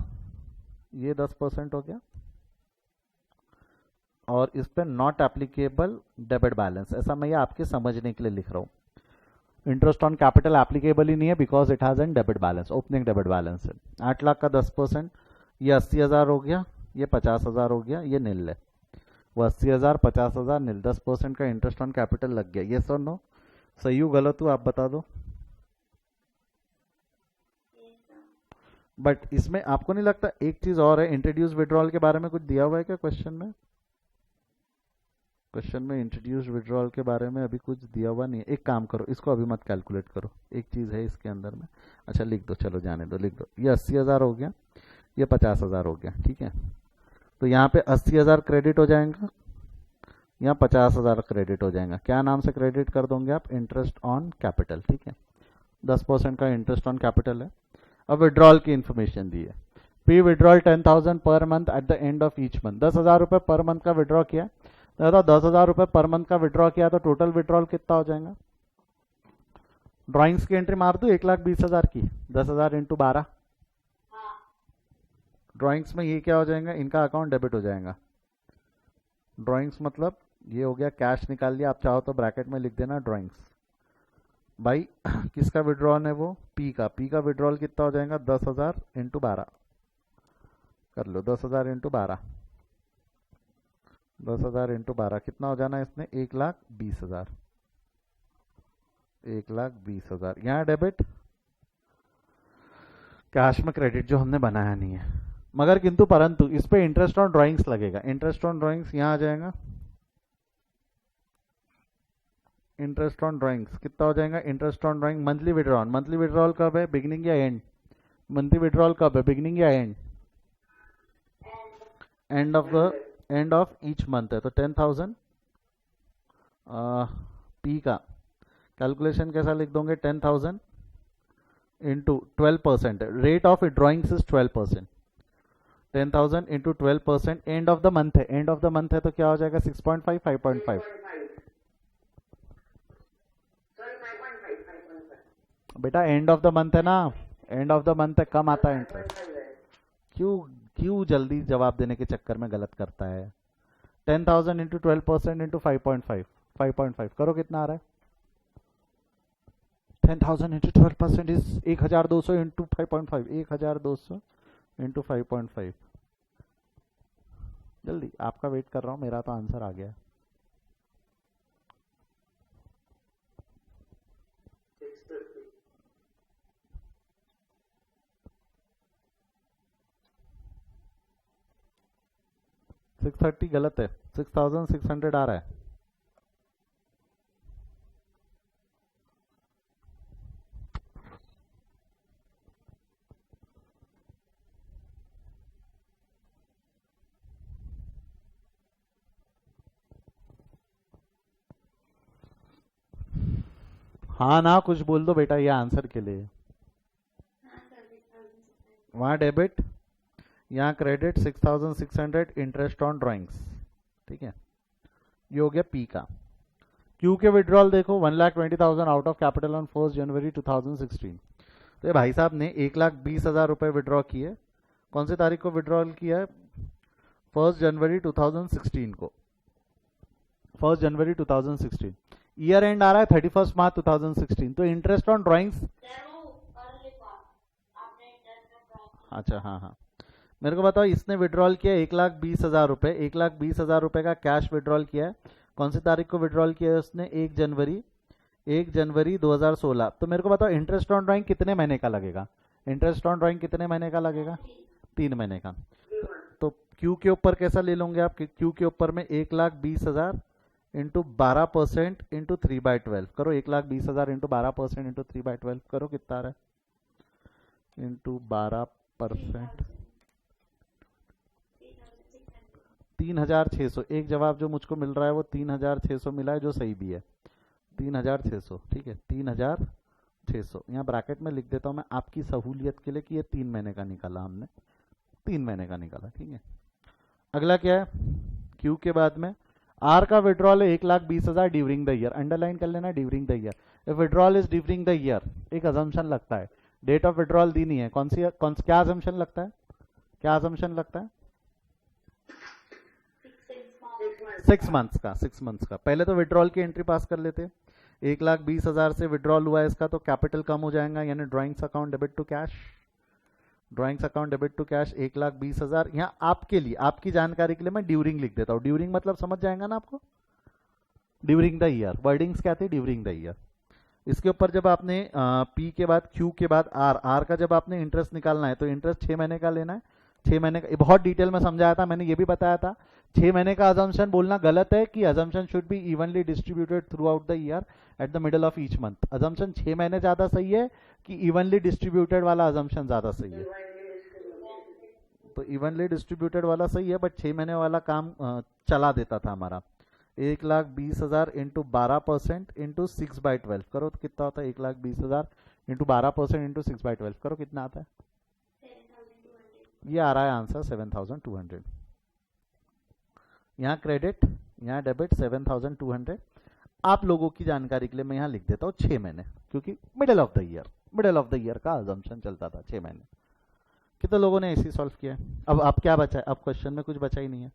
ये 10% हो गया। और इस पर नॉट एप्लीकेबल डेबिट बैलेंस, ऐसा मैं ये आपके समझने के लिए लिख रहा हूँ। इंटरेस्ट ऑन कैपिटल एप्लीकेबल ही नहीं है because it has an debit balance, opening debit balance है। 8 लाख का 10%, ये 80,000 हो गया, ये 50,000 हो गया, ये नील है। वो 80,000 50,000 नील, 10% का इंटरेस्ट ऑन कैपिटल लग गया। ये सर नो? सही हूँ गलत हूँ आप बता दो। बट इसमें आपको नहीं लगता एक चीज और है, इंट्रोड्यूस विड्रॉल के बारे में कुछ दिया हुआ है क्या क्वेश्चन में? क्वेश्चन में इंट्रोड्यूस विड्रॉल के बारे में अभी कुछ दिया हुआ नहीं है। एक काम करो, इसको अभी मत कैलकुलेट करो, एक चीज है इसके अंदर में। अच्छा लिख दो, चलो जाने दो, लिख दो। ये 80,000 हो गया, ये 50,000 हो गया, ठीक है। तो यहाँ पे 80,000 क्रेडिट हो जाएगा, यहाँ 50,000 क्रेडिट हो जाएगा। क्या नाम से क्रेडिट कर दोगे आप? इंटरेस्ट ऑन कैपिटल, ठीक है। 10% का इंटरेस्ट ऑन कैपिटल है। अब विड्रॉल की इंफॉर्मेशन दी है। P withdrawal 10,000 per month at the end of each month. 10,000 रुपए पर मंथ का विड्रॉ किया, तो 10,000 रुपए पर मंथ का विड्रॉ किया तो टोटल विड्रॉल कितना हो जाएगा? ड्राइंग्स की एंट्री मार दू 1,20,000 की, 10,000 इंटू 12। ड्राइंग्स में ये क्या हो जाएगा? इनका अकाउंट डेबिट हो जाएगा। ड्राइंग्स मतलब ये हो गया, कैश निकाल लिया। आप चाहो तो ब्रैकेट में लिख देना ड्राइंग्स। भाई किसका विड्रॉल है वो? पी का। पी का विड्रॉल कितना हो जाएगा? 10,000 इंटू 12 कर लो, 10,000 इंटू 12, 10,000 इंटू 12 कितना हो जाना इसने? 1,20,000, 1,20,000। यहाँ डेबिट, कैश में क्रेडिट जो हमने बनाया नहीं है, मगर किंतु परंतु इस पे इंटरेस्ट ऑन ड्राइंग्स लगेगा। इंटरेस्ट ऑन ड्राइंग्स यहाँ आ जाएगा। इंटरेस्ट ऑन ड्राइंग्स कितना हो जाएगा? Interest on drawing monthly withdrawal. Monthly withdrawal कब है? बिगिनिंग या एंड? मंथली विड्रॉल कब है? बिगिनिंग या and? End of each month है। तो 10,000 पी का कैलकुलेशन कैसा लिख दोगे? 10,000 into 12%, rate of drawings is 12%। 10,000 into 12%, end of the month है। एंड ऑफ द मंथ है तो क्या हो जाएगा? 6.5 5.5। बेटा एंड ऑफ द मंथ है ना, एंड ऑफ द मंथ है, कम आता है इंटरेस्ट। क्यों क्यों जल्दी जवाब देने के चक्कर में गलत करता है? 10,000 इंटू 12% इंटू 5.5, 5.5 करो कितना आ रहा है? 10,000 इंटू 12% इज 1,200 इंटू 5.5, 1,200 इंटू 5.5। जल्दी, आपका वेट कर रहा हूं, मेरा तो आंसर आ गया। सिक्स 30 गलत है, 6,600 आ रहा है। हाँ ना कुछ बोल दो बेटा ये आंसर के लिए। वहाँ डेबिट, यहाँ क्रेडिट 6600 इंटरेस्ट ऑन ड्राइंग्स, ठीक है। ये हो गया पी का। क्यू के विड्रॉल देखो 1,20,000 आउट ऑफ कैपिटल ऑन 1 जनवरी 2016। तो ये भाई साहब ने 1,20,000 रुपए विड्रॉ किए। कौन सी तारीख को विड्रॉल किया है? 1 जनवरी 2016 को। 1 जनवरी 2016 ईयर एंड आ रहा है 31 मार्च 2016। तो इंटरेस्ट ऑन ड्राइंग्स, अच्छा हाँ हाँ, मेरे को बताओ इसने विड्रॉल किया 1,20,000 रुपए। 1,20,000 रुपए का कैश विड्रॉल किया है। कौन सी तारीख को विड्रॉल किया है उसने? 1 जनवरी 2016। तो मेरे को बताओ इंटरेस्ट ऑन ड्राइंग कितने महीने का लगेगा? इंटरेस्ट ऑन ड्राइंग कितने महीने का लगेगा? 3 महीने का। तो क्यू के ऊपर कैसा ले लोगे आप? क्यू के ऊपर में 1,20,000 इंटू 12% इंटू 3/12 करो। 1,20,000 इंटू 12% इंटू 3/12 करो, कितना आ रहा है? इंटू 12%, 3,600। एक जवाब जो मुझको मिल रहा है वो 3,600 मिला है, जो सही भी है 3,600, ठीक है 3,600। यहाँ ब्रैकेट में लिख देता हूँ मैं आपकी सहूलियत के लिए कि ये 3 महीने का निकाला हमने, 3 महीने का निकाला, ठीक है। अगला क्या है? क्यू के बाद में आर का विड्रॉल है 1,20,000 ड्यूरिंग द ईयर। अंडरलाइन कर लेना during the year. If withdrawal is during the year, एक अजम्पशन लगता है, डेट ऑफ विड्रॉल दी नहीं है। क्या अजम्पशन लगता है? क्या अजम्पशन लगता है? 6 मंथ्स का। पहले तो विड्रॉल की एंट्री पास कर लेते। 1,20,000 से विड्रॉल हुआ है इसका, तो कैपिटल कम हो जाएगा, यानी drawings account debit to cash. Drawings account debit to cash 1,20,000। यहाँ आपके लिए, आपकी जानकारी के लिए मैं ड्यूरिंग लिख देता हूँ। ड्यूरिंग मतलब समझ जाएगा ना आपको? ड्यूरिंग द ईयर, वर्डिंग्स क्या थे? During the year. इसके ऊपर जब आपने पी के बाद क्यू के बाद आर का जब आपने इंटरेस्ट निकालना है तो इंटरेस्ट 6 महीने का लेना है। 6 महीने का बहुत डिटेल में समझाया था मैंने, ये भी बताया था 6 महीने का अजम्पशन बोलना गलत है कि assumption should be evenly distributed through out the year at the middle of each month. Assumption 6 महीने ज्यादा सही है कि इवनली डिस्ट्रीब्यूटेड वाला अजम्पशन ज्यादा सही है? तो इवनली डिस्ट्रीब्यूटेड वाला सही है, बट 6 महीने वाला काम चला देता था हमारा। 1,20,000 इंटू 12% इंटू 6/12 करो तो कितना होता है? 1,20,000 इंटू 12% इंटू 6/12 करो, कितना आता है? ये आ रहा है आंसर 7,200। यहाँ क्रेडिट, यहाँ डेबिट 7,200। आप लोगों की जानकारी के लिए मैं यहाँ लिख देता हूँ 6 महीने, क्योंकि मिडिल ऑफ द ईयर का अजम्पशन चलता था 6 महीने। कितने लोगों ने ऐसे सॉल्व किया है? अब क्या बचा है? अब क्वेश्चन में कुछ बचा ही नहीं है।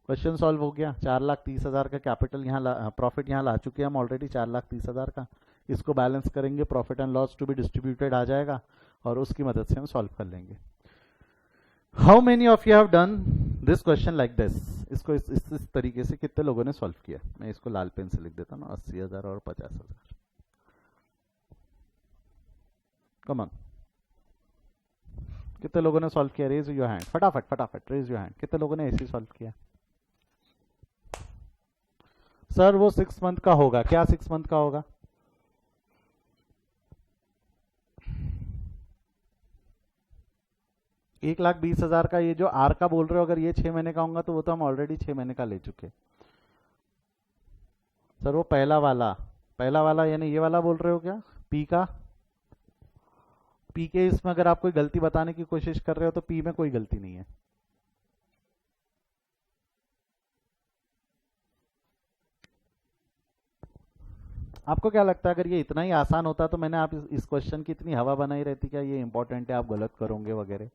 क्वेश्चन सॉल्व हो गया। 4,30,000 का कैपिटल यहाँ प्रॉफिट यहाँ ला चुके हैं हम ऑलरेडी 4,30,000 का। इसको बैलेंस करेंगे, profit and loss to be distributed आ जाएगा और उसकी मदद से हम सॉल्व कर लेंगे। How many of you have done this question like this? इसको इस तरीके से कितने लोगों ने सॉल्व किया? मैं इसको लाल पेन से लिख देता हूँ ना, 80,000 और 50,000। कम ऑन, कितने लोगों ने सॉल्व किया? रेज योर हैंड, फटाफट रेज योर हैंड। कितने लोगों ने ऐसे सॉल्व किया? सर वो 6 मंथ का होगा। क्या 6 मंथ का होगा? एक 1,20,000 का ये जो आर का बोल रहे हो, अगर ये 6 महीने का होगा तो वो तो हम ऑलरेडी 6 महीने का ले चुके। सर वो पहला वाला यानी ये वाला बोल रहे हो क्या? पी का? पी के इसमें अगर आप कोई गलती बताने की कोशिश कर रहे हो तो पी में कोई गलती नहीं है। आपको क्या लगता है अगर ये इतना ही आसान होता तो मैंने आप इस क्वेश्चन की इतनी हवा बनाई रहती? क्या ये इंपॉर्टेंट है, आप गलत करोगे वगैरह?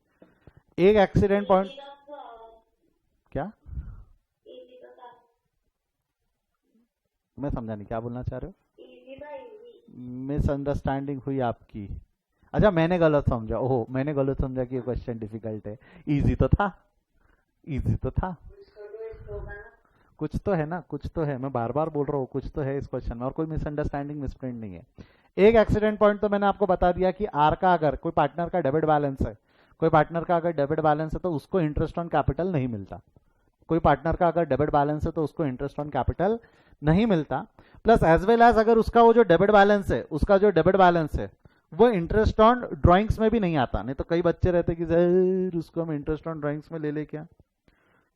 एक एक्सीडेंट पॉइंट, क्या? मैं समझा नहीं, क्या बोलना चाह रहे हो? मिसअंडरस्टैंडिंग हुई आपकी। अच्छा मैंने गलत समझा, ओह मैंने गलत समझा कि ये क्वेश्चन डिफिकल्ट है। इजी तो था, कुछ तो है ना, कुछ तो है। मैं बार बार बोल रहा हूँ कुछ तो है इस क्वेश्चन में और कोई मिसअंडरस्टैंडिंग मिसप्रिंट नहीं है। एक एक्सीडेंट पॉइंट तो मैंने आपको बता दिया कि आर का अगर कोई पार्टनर का डेबिट बैलेंस है, कोई पार्टनर का अगर डेबिट बैलेंस है तो उसको इंटरेस्ट ऑन कैपिटल नहीं मिलता। कोई पार्टनर का अगर डेबिट बैलेंस है तो उसको इंटरेस्ट ऑन कैपिटल नहीं मिलता। प्लस एज वेल एज अगर उसका वो जो डेबिट बैलेंस है वो इंटरेस्ट ऑन ड्राइंग्स में भी नहीं आता। नहीं तो कई बच्चे रहते कि सर उसको हम इंटरेस्ट ऑन ड्राइंग्स में ले क्या,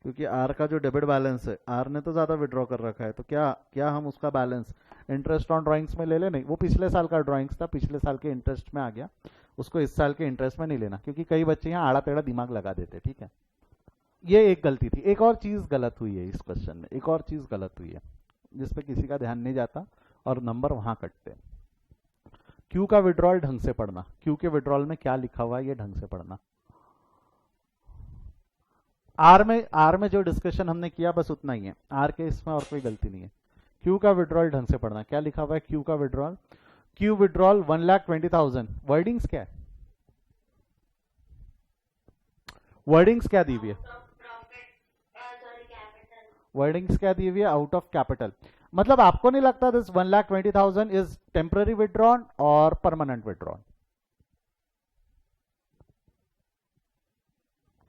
क्योंकि आर का जो डेबिट बैलेंस है, आर ने तो ज़्यादा विड्रॉ कर रखा है, तो क्या क्या हम उसका बैलेंस इंटरेस्ट ऑन ड्राइंग्स में ले ले? नहीं, वो पिछले साल का ड्राइंग्स था, पिछले साल के इंटरेस्ट में आ गया, उसको इस साल के इंटरेस्ट में नहीं लेना, क्योंकि कई बच्चे यहाँ आड़ा टेढ़ा दिमाग लगा देते। ठीक है, ये एक गलती थी। एक और चीज़ गलत हुई है इस क्वेश्चन में, एक और चीज़ गलत हुई है जिसपे किसी का ध्यान नहीं जाता और नंबर वहां कटते। क्यू का विड्रॉल ढंग से पढ़ना, क्यू के विड्रॉल में क्या लिखा हुआ है ये ढंग से पढ़ना। आर में जो डिस्कशन हमने किया बस उतना ही है, आर के इसमें और कोई गलती नहीं है। क्यू का विड्रॉल ढंग से पढ़ना, क्या लिखा हुआ है क्यू का विड्रॉल? क्यू विड्रॉल 1,20,000, वर्डिंग्स क्या है? वर्डिंग्स क्या दी हुई है? वर्डिंग्स क्या दी हुई है? Out of capital. मतलब आपको नहीं लगता दिस 1,20,000 इज टेम्पररी विड्रॉन और परमानेंट विड्रॉन?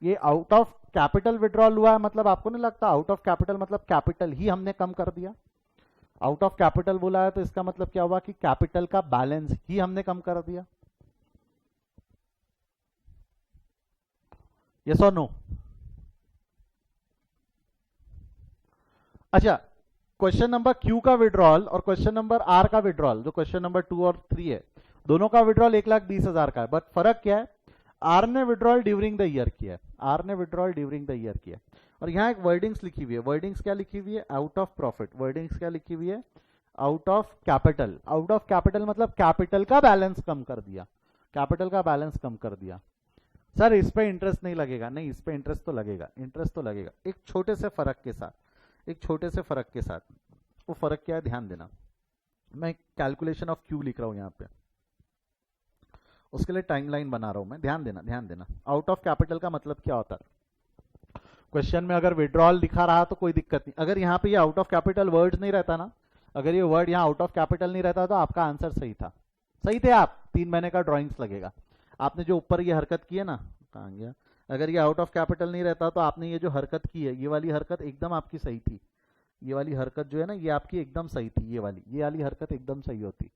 ये आउट ऑफ कैपिटल विड्रॉल हुआ है, मतलब आपको नहीं लगता आउट ऑफ कैपिटल मतलब कैपिटल ही हमने कम कर दिया? आउट ऑफ कैपिटल बोला है तो इसका मतलब क्या हुआ कि कैपिटल का बैलेंस ही हमने कम कर दिया। यस और नो? अच्छा, क्वेश्चन नंबर क्यू का विड्रॉल और क्वेश्चन नंबर आर का विड्रॉल, जो क्वेश्चन नंबर 2 और 3 है, दोनों का विड्रॉल 1,20,000 का है, बट फर्क क्या है? आर ने विड्रॉल ड्यूरिंग द ईयर किया है, आर ने विड्रॉल ड्यूरिंग द ईयर किया है। और यहाँ एक वर्डिंग्स लिखी हुई है, वर्डिंग्स क्या लिखी हुई है? Out of profit. वर्डिंग्स क्या लिखी हुई है? Out of capital. Out of capital मतलब कैपिटल का बैलेंस कम कर दिया, कैपिटल का बैलेंस कम कर दिया। सर इस पे इंटरेस्ट नहीं लगेगा, नहीं इस पे इंटरेस्ट तो लगेगा, इंटरेस्ट तो लगेगा, एक छोटे से फर्क के साथ, एक छोटे से फर्क के साथ। वो फर्क क्या है ध्यान देना। मैं कैलकुलेशन ऑफ क्यू लिख रहा हूं यहां पे, उसके लिए टाइमलाइन बना रहा हूं मैं, ध्यान देना ध्यान देना। आउट ऑफ कैपिटल का मतलब क्या होता है? क्वेश्चन में अगर विड्रॉल दिखा रहा तो कोई दिक्कत नहीं, अगर यहाँ पे ये आउट ऑफ कैपिटल वर्ड नहीं रहता ना, अगर ये वर्ड यहाँ आउट ऑफ कैपिटल नहीं रहता तो आपका आंसर सही था, सही थे आप। 3 महीने का ड्रॉइंग्स लगेगा। आपने जो ऊपर ये हरकत की है ना, कहाँ गया? अगर ये आउट ऑफ कैपिटल नहीं रहता तो आपने ये जो हरकत की है, ये वाली हरकत एकदम आपकी सही थी, ये वाली हरकत जो है ना ये आपकी एकदम सही थी, ये वाली हरकत एकदम सही होती।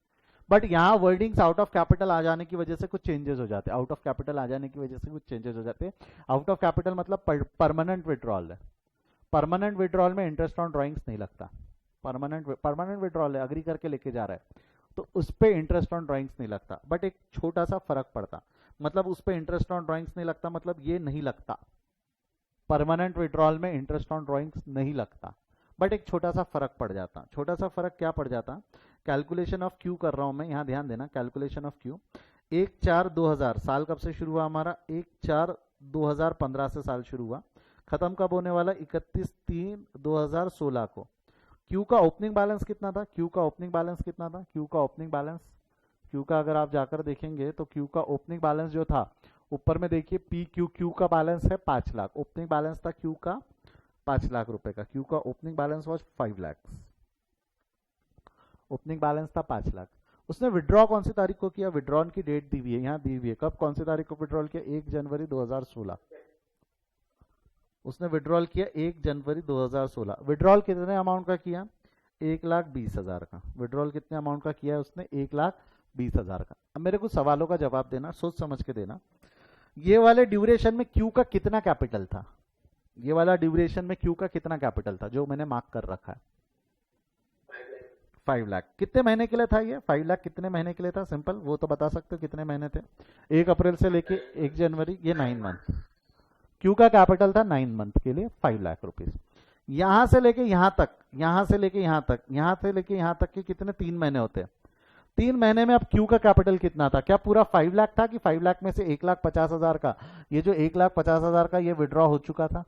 बट यहाँ वर्डिंग्स आउट ऑफ कैपिटल आ जाने की वजह से कुछ चेंजेस हो जाते हैं, आउट ऑफ कैपिटल आ जाने की वजह से कुछ चेंजेस हो जाते हैं। आउट ऑफ कैपिटल मतलब परमानेंट विड्रॉल है, परमानेंट विड्रॉल में इंटरेस्ट ऑन ड्रॉइंग्स नहीं लगता। परमानेंट विड्रॉल है, अग्री करके लेके जा रहा है तो उस पर इंटरेस्ट ऑन ड्रॉइंग्स नहीं लगता। बट एक छोटा सा फर्क पड़ता, मतलब उस पर इंटरेस्ट ऑन ड्रॉइंग्स नहीं लगता मतलब ये नहीं लगता, परमानेंट विड्रॉल में इंटरेस्ट ऑन ड्रॉइंग्स नहीं लगता। बट एक छोटा सा फर्क पड़ जाता, छोटा सा फर्क क्या पड़ जाता? कैलकुलेशन ऑफ क्यू कर रहा हूं मैं, यहां ध्यान देना, कैलकुलेशन ऑफ क्यू 1/4/2000, साल कब से शुरू हुआ हमारा? 1/4/2015 से साल शुरू हुआ, खत्म कब होने वाला? 31/3/2016 को। क्यू का ओपनिंग बैलेंस कितना था? क्यू का ओपनिंग बैलेंस कितना था? क्यू का ओपनिंग बैलेंस, क्यू का अगर आप जाकर देखेंगे तो क्यू का ओपनिंग बैलेंस जो था, ऊपर में देखिए पी क्यू, क्यू का बैलेंस है 5 लाख, ओपनिंग बैलेंस था क्यू का 5 लाख रुपए का। क्यू का opening balance was 5 lakh, opening balance था 5 लाख। उसने विड्रॉ कौन सी तारीख को किया? विड्रॉन की डेट दी हुई है, यहाँ दी हुई है, कब कौन सी तारीख को विड्रॉल किया? 1 जनवरी 2016। उसने विड्रॉल किया 1 जनवरी 2016। विड्रॉल कितने अमाउंट का किया? 1,20,000 का। विड्रॉल कितने अमाउंट का किया उसने? 1,20,000 का। अब मेरे कुछ सवालों का जवाब देना, सोच समझ के देना। ये वाले ड्यूरेशन में क्यू का कितना कैपिटल था? ये वाला ड्यूरेशन में क्यू का कितना कैपिटल था जो मैंने मार्क कर रखा है? 5 लाख। कितने महीने के लिए था ये 5 लाख? कितने महीने के लिए था? सिंपल, वो तो बता सकते हो कितने महीने थे। 1 अप्रैल से लेके 1 जनवरी, ये 9 मंथ। क्यू का कैपिटल था 9 मंथ के लिए 5 लाख रुपीज। यहां से लेके यहां तक, यहां से लेके यहां तक, यहां से लेके यहां तक के कितने? 3 महीने होते हैं। 3 महीने में अब क्यू का कैपिटल कितना था? क्या पूरा 5 लाख था कि 5 लाख में से 1,50,000 का, ये जो 1,50,000 का ये विड्रॉ हो चुका था?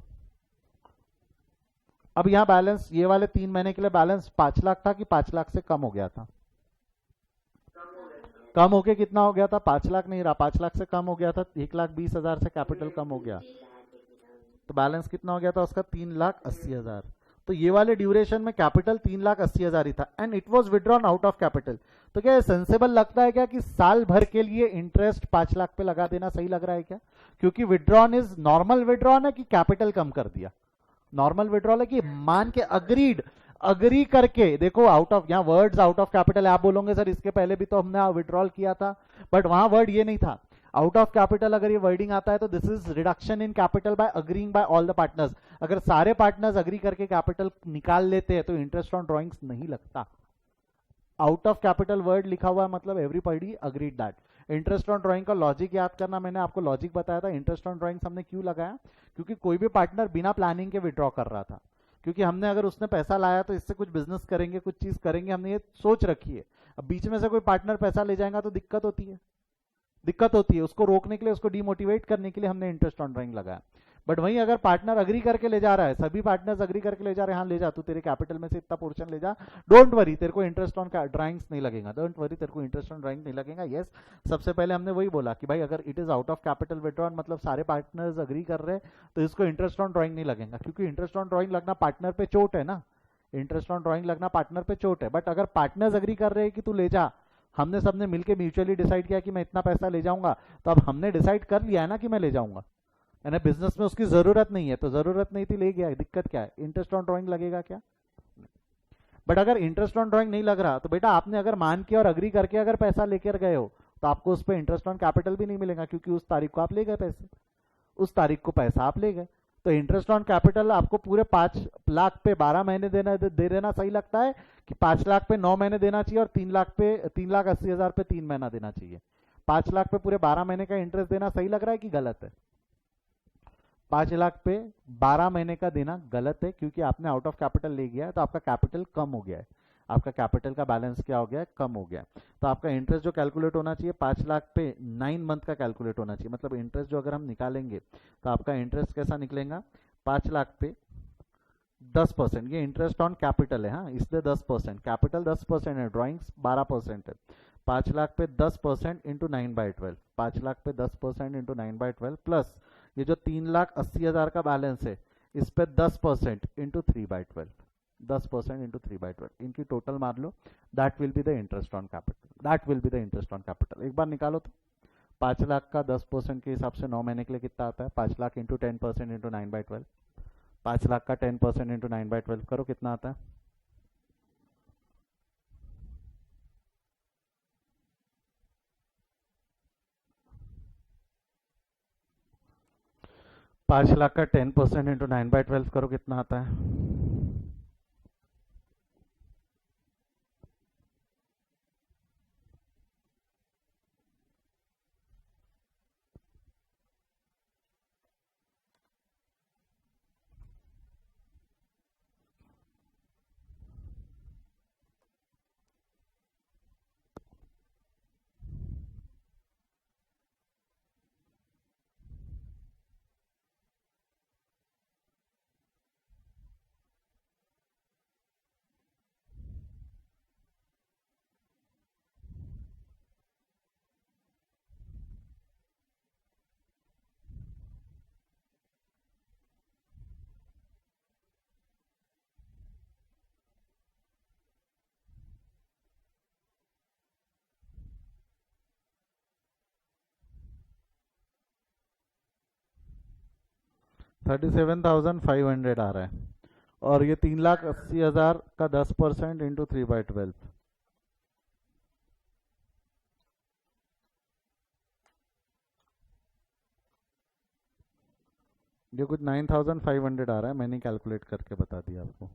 अब यहां बैलेंस, ये वाले 3 महीने के लिए बैलेंस 5 लाख था कि 5 लाख से कम हो गया था? कम होके कितना हो गया था? 5 लाख नहीं रहा, 5 लाख से कम हो गया था, 1,20,000 से कैपिटल कम हो गया, तो बैलेंस कितना हो गया था उसका? 3,80,000। तो ये वाले ड्यूरेशन में कैपिटल 3,80,000 ही था and it was withdrawn out of capital. तो क्या सेंसेबल लगता है क्या कि साल भर के लिए इंटरेस्ट 5 लाख पे लगा देना सही लग रहा है क्या? क्योंकि विड्रॉन इज नॉर्मल विड्रॉन है कि कैपिटल कम कर दिया? नॉर्मल विड्रॉल है कि मान के अग्री करके देखो, आउट ऑफ, यहाँ वर्ड्स आउट ऑफ कैपिटल आप बोलोगे सर इसके पहले भी तो हमने विड्रॉल किया था, बट वहां वर्ड ये नहीं था। आउट ऑफ कैपिटल अगर ये वर्डिंग आता है तो this is reduction in capital by agreeing by all the partners. अगर सारे पार्टनर्स अग्री करके कैपिटल निकाल लेते हैं तो इंटरेस्ट ऑन ड्रॉइंग्स नहीं लगता। आउट ऑफ कैपिटल वर्ड लिखा हुआ है मतलब everybody agreed that. Interest on drawing का लॉजिक याद करना, मैंने आपको लॉजिक बताया था। इंटरेस्ट ऑन ड्राइंग्स हमने क्यों लगाया? क्योंकि कोई भी पार्टनर बिना प्लानिंग के विड्रॉ कर रहा था, क्योंकि हमने अगर उसने पैसा लाया तो इससे कुछ बिजनेस करेंगे, कुछ चीज करेंगे, हमने ये सोच रखी है। अब बीच में से कोई पार्टनर पैसा ले जाएगा तो दिक्कत होती है, दिक्कत होती है। उसको रोकने के लिए, उसको डिमोटिवेट करने के लिए हमने इंटरेस्ट ऑन ड्राइंग लगाया। बट वहीं अगर पार्टनर अग्री करके ले जा रहा है, सभी पार्टनर्स अग्री करके ले जा रहे हैं, हाँ ले जा, तू तेरे कैपिटल में से इतना पोर्शन ले जा, डोंट वरी, तेरे को इंटरेस्ट ऑन ड्राइंग्स नहीं लगेगा, डोंट वरी, तेरे को इंटरेस्ट ऑन ड्राइंग नहीं लगेगा। यस, सबसे पहले हमने वही बोला कि भाई अगर it is out of capital withdrawn मतलब सारे पार्टनर्स अग्री कर रहे हैं तो इसको इंटरेस्ट ऑन ड्राइंग नहीं लगेगा, क्योंकि इंटरेस्ट ऑन ड्राइंग लगना पार्टनर पे चोट है ना, इंटरेस्ट ऑन ड्राइंग लगना पार्टनर पे चोट है। बट अगर पार्टनर्स अग्री कर रहे हैं कि तू ले जा, हमने सबने मिलकर म्यूचुअली डिसाइड किया कि मैं इतना पैसा ले जाऊंगा, तो अब हमने डिसाइड कर लिया है ना कि मैं ले जाऊंगा, यानी बिजनेस में उसकी जरूरत नहीं है, तो जरूरत नहीं थी, ले गया, दिक्कत क्या है? इंटरेस्ट ऑन ड्राइंग लगेगा क्या? बट अगर इंटरेस्ट ऑन ड्राइंग नहीं लग रहा तो बेटा आपने अगर मान के और अग्री करके अगर पैसा लेकर गए हो तो आपको उस पर इंटरेस्ट ऑन कैपिटल भी नहीं मिलेगा, क्योंकि उस तारीख को आप ले गए पैसे, उस तारीख को पैसा आप ले गए। तो इंटरेस्ट ऑन कैपिटल आपको पूरे 5 लाख पे 12 महीने दे देना सही लगता है कि 5 लाख पे 9 महीने देना चाहिए और 3,80,000 पे 3 महीना देना चाहिए? 5 लाख पे पूरे 12 महीने का इंटरेस्ट देना सही लग रहा है कि गलत है? 5 लाख पे 12 महीने का देना गलत है, क्योंकि आपने आउट ऑफ कैपिटल ले गया है तो आपका कैपिटल कम हो गया है, आपका कैपिटल का बैलेंस क्या हो गया है? कम हो गया है। तो आपका इंटरेस्ट जो कैलकुलेट होना चाहिए 5 लाख पे 9 मंथ का कैलकुलेट होना चाहिए, मतलब इंटरेस्ट जो अगर हम निकालेंगे तो आपका इंटरेस्ट कैसा निकलेगा? 5 लाख पे 10%, ये इंटरेस्ट ऑन कैपिटल है, हाँ, इसलिए 10%, कैपिटल 10% है, ड्राइंग्स 12% है। 5 लाख पे 10% इंटू 9/12, 5 लाख पे 10% इंटू 9/12 प्लस ये जो 3,80,000 का बैलेंस है इस पे 10% इंटू 3/12, 10% इंटू 3/12, इनकी टोटल मार लो, that will be the interest on capital, that will be the interest on capital. एक बार निकालो तो 5 लाख का 10% के हिसाब से 9 महीने के लिए कितना आता है? 5 लाख इंटू 10% इंटू 9/12, 5 लाख का 10% इंटू 9/12 करो, कितना आता है? 5 लाख का 10% इंटू 9/12 करो, कितना आता है? $37,500 आ रहा है, और ये 3,80,000 का 10% इंटू 3/12, ये कुछ 9,500 आ रहा है, मैंने कैलकुलेट करके बता दिया आपको।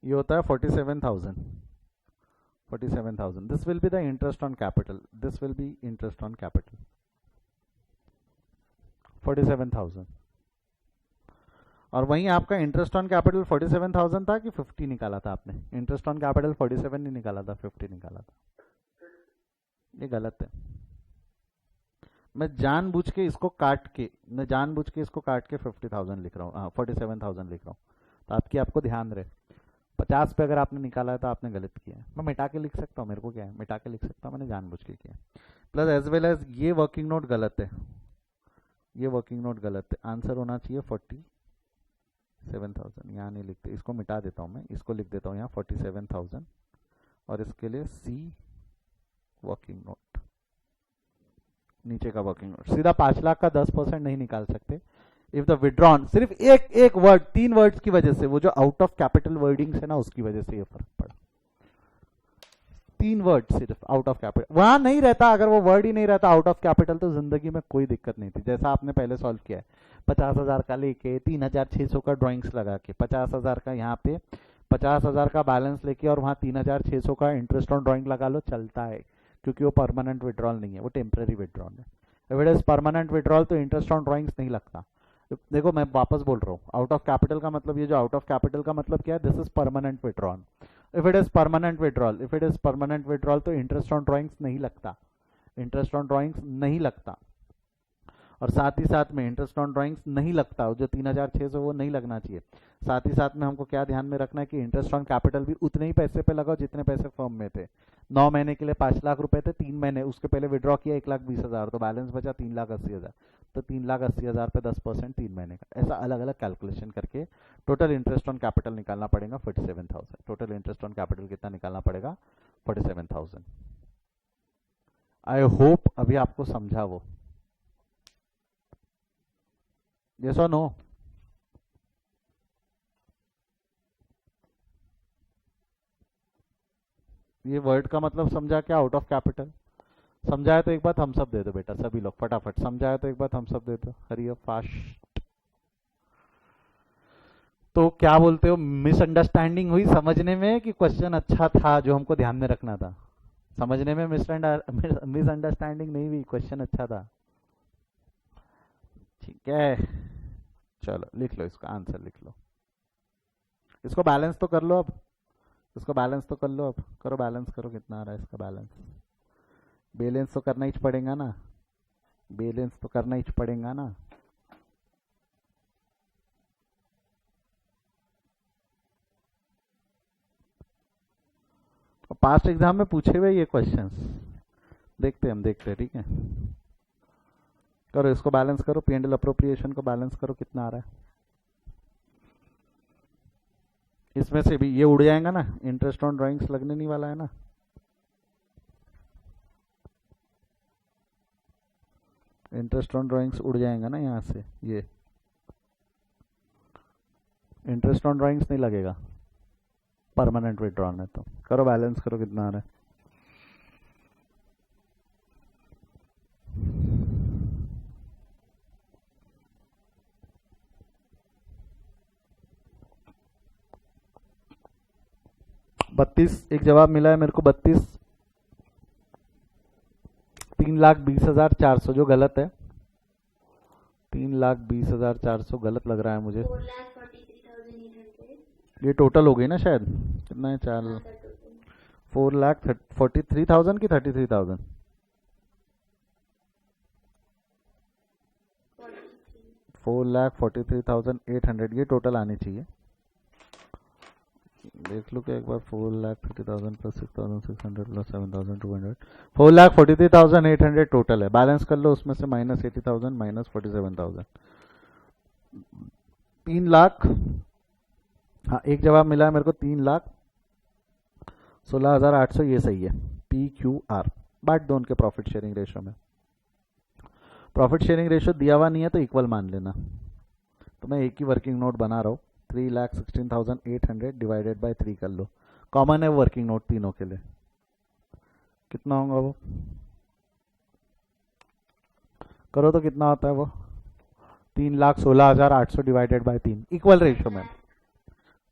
ये होता है 47,000, 47,000, this will be the interest on capital, this will be interest on capital 47,000। और वहीं आपका इंटरेस्ट ऑन कैपिटल 47,000 था कि 50 निकाला था आपने? इंटरेस्ट ऑन कैपिटल 47 नहीं निकाला था, 50 निकाला था, ये गलत है। मैं जानबूझ के इसको काट के 50,000 लिख रहा हूँ, 47,000 लिख रहा हूँ, तो आपको ध्यान रहे 50 पे अगर आपने निकाला है तो आपने गलत किया है। मैं मिटा के लिख सकता हूँ, मेरे को क्या है, मिटा के लिख सकता हूँ, मैंने जानबूझ के किया। प्लस एज वेल एज ये वर्किंग नोट गलत है, ये वर्किंग नोट गलत है, आंसर होना चाहिए 47,000, यहाँ नहीं लिखते, इसको मिटा देता हूँ मैं, इसको लिख देता हूँ यहाँ 47,000 और इसके लिए सी वर्किंग नोट, नीचे का वर्किंग नोट। सीधा 5 लाख का 10% नहीं निकाल सकते। इफ द विड्रॉन, सिर्फ एक वर्ड, 3 वर्ड्स की वजह से, वो जो आउट ऑफ कैपिटल वर्डिंग्स है ना, उसकी वजह से ये फर्क पड़ा। 3 वर्ड सिर्फ आउट ऑफ कैपिटल, वहां नहीं रहता, अगर वो वर्ड ही नहीं रहता आउट ऑफ कैपिटल तो जिंदगी में कोई दिक्कत नहीं थी। जैसा आपने पहले सॉल्व किया है, 50,000 का लेके 3,600 का ड्राइंग्स लगा के 50,000 का यहाँ पे 50,000 का बैलेंस लेके और वहाँ 3,600 का इंटरेस्ट ऑन ड्राइंग लगा लो, चलता है, क्योंकि वो परमानेंट विड्रॉल नहीं है, वो टेम्पररी विड्रॉल है। If it is permanent withdrawal तो इंटरेस्ट ऑन ड्राइंग्स नहीं लगता। देखो मैं वापस बोल रहा हूँ, आउट ऑफ कैपिटल का मतलब, ये जो आउट ऑफ कैपिटल का मतलब क्या है, this is permanent withdrawal. If it is permanent withdrawal, if it is permanent withdrawal तो इंटरेस्ट ऑन ड्राइंग्स नहीं लगता, इंटरेस्ट ऑन ड्राइंग्स नहीं लगता। और साथ ही साथ में इंटरेस्ट ऑन ड्राइंग्स नहीं लगता, जो 3,600 वो नहीं लगना चाहिए। साथ ही साथ में हमको क्या ध्यान में रखना है कि इंटरेस्ट ऑन कैपिटल भी उतने ही पैसे पे लगाओ जितने पैसे फर्म में थे। 9 महीने के लिए 5 लाख रुपए थे, 3 महीने उसके पहले विड्रॉ किया 1,20,000, तो बैलेंस बचा 3,80,000, तो 3,80,000 पे 10% 3 महीने का, ऐसा अलग अलग कैलकुलेशन करके टोटल इंटरेस्ट ऑन कैपिटल निकालना पड़ेगा 47,000। टोटल इंटरेस्ट ऑन कैपिटल कितना निकालना पड़ेगा, 47,000। आई होप अभी आपको समझा वो, यस और नो? ये वर्ड का मतलब समझा क्या, आउट ऑफ कैपिटल? समझाया तो एक बात हम सब दे दो बेटा, सभी लोग फटाफट समझाया तो एक बात हम सब दे दो, हरी फास्ट। तो क्या बोलते हो, मिसअंडरस्टैंडिंग हुई समझने में कि क्वेश्चन अच्छा था जो हमको ध्यान में रखना था? समझने में मिसअंडरस्टैंडिंग नहीं हुई, क्वेश्चन अच्छा था। ठीक है, चलो लिख लो, इसका आंसर लिख लो। इसको बैलेंस तो कर लो अब, इसको बैलेंस तो कर लो अब, करो बैलेंस करो, कितना आ रहा है इसका बैलेंस। बैलेंस तो करना ही पड़ेगा ना, बैलेंस तो करना ही पड़ेगा ना। पास्ट एग्जाम में पूछे हुए ये क्वेश्चंस देखते हम, देखते हैं, ठीक है। करो इसको बैलेंस करो, पी&एल अप्रोप्रिएशन को बैलेंस करो, कितना आ रहा है। इसमें से भी ये उड़ जाएगा ना, इंटरेस्ट ऑन ड्राइंग्स लगने नहीं वाला है ना। इंटरेस्ट ऑन ड्राइंग्स उड़ जाएगा ना यहाँ से, ये इंटरेस्ट ऑन ड्राइंग्स नहीं लगेगा परमानेंट विड्रॉल है। तो करो बैलेंस करो, कितना आ रहा है। बत्तीस एक जवाब मिला है मेरे को, 32, 3,20,400 जो गलत है, 3,20,400 गलत लग रहा है मुझे। 4,43,800। ये टोटल हो गई ना शायद, कितना है, 4,43,000 की 33,000? 4,43,800 ये टोटल आनी चाहिए। देख लो क्या एक बार, 4,30,000 प्लस 6,600 प्लस 7,200, 4,43,800 टोटल है। बैलेंस कर लो, उसमें से -80,000 -47,000, 3 लाख। हाँ एक जवाब मिला है मेरे को, 3,16,800, ये सही है। PQR बांट दो उनके प्रॉफिट शेयरिंग रेशो में। प्रॉफिट शेयरिंग रेशो दिया हुआ नहीं है तो इक्वल मान लेना। तो मैं एक ही वर्किंग नोट बना रहा हूँ, 3,16,800 डिवाइडेड बाय 3 कर लो, कॉमन है वर्किंग नोट तीनों के लिए, कितना होगा वो, करो तो कितना होता है वो, 3,16,800 डिवाइडेड बाय 3, इक्वल रेशो में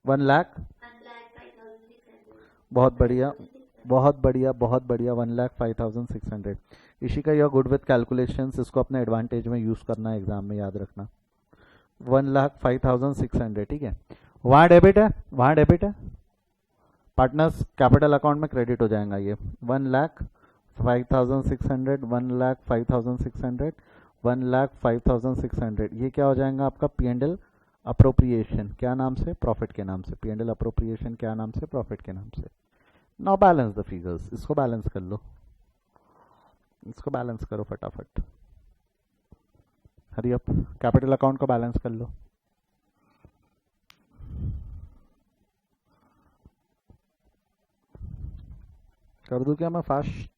1 लाख। बहुत बढ़िया, बहुत बढ़िया, बहुत बढ़िया, 1,05,600। इसी you are good with calculations, इसको अपने एडवांटेज में यूज करना है एग्जाम में, याद रखना। 1,05,600, ठीक है। वहाँ डेबिट है, वहाँ डेबिट है, पार्टनर्स कैपिटल अकाउंट में क्रेडिट हो जाएगा ये। 1,05,600, 1,05,600, 1,05,600, ये क्या हो जाएगा आपका, P&L अप्रोप्रिएशन, क्या नाम से, प्रॉफिट के नाम से। P&L अप्रोप्रिएशन क्या नाम से, प्रॉफिट के नाम से। नाउ बैलेंस द फिगर्स, इसको बैलेंस कर लो, इसको बैलेंस करो फटाफट, हरी अप, कैपिटल अकाउंट को बैलेंस कर लो। कर दूं क्या मैं फास्ट?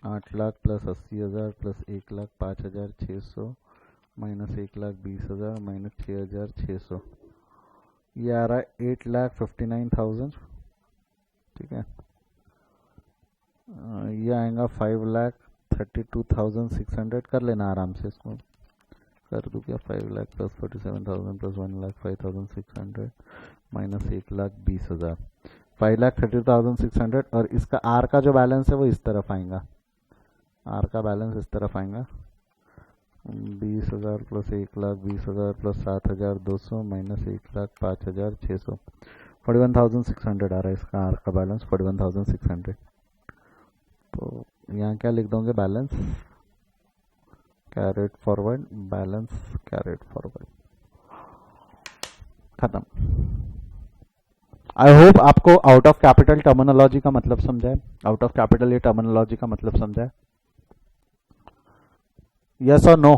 आठ lakh plus 80,000 plus 1,05,600 minus 1,20,000 minus 6,600, ये आ रहा है 8,59,000, ठीक है। ये आएगा 5,32,600, कर लेना आराम से इसको, कर दूँ क्या? 5,00,000 प्लस 47,000 प्लस 1,05,600 माइनस 1,20,000, 5,30,600। और इसका आर का जो बैलेंस है वो इस तरफ आएगा, आर का बैलेंस इस तरफ आएगा 20,000 प्लस 1,20,000 प्लस 7,200 माइनस 1,05,600, 41,600 आ रहा है इसका आर का बैलेंस, 41,600। तो यहाँ क्या लिख दोगे? Balance carried forward, balance carried forward, खत्म। आई होप आपको आउट ऑफ कैपिटल टर्मिनोलॉजी का मतलब समझा है, आउट ऑफ कैपिटल ये टर्मिनोलॉजी का मतलब समझा है। यस और नो?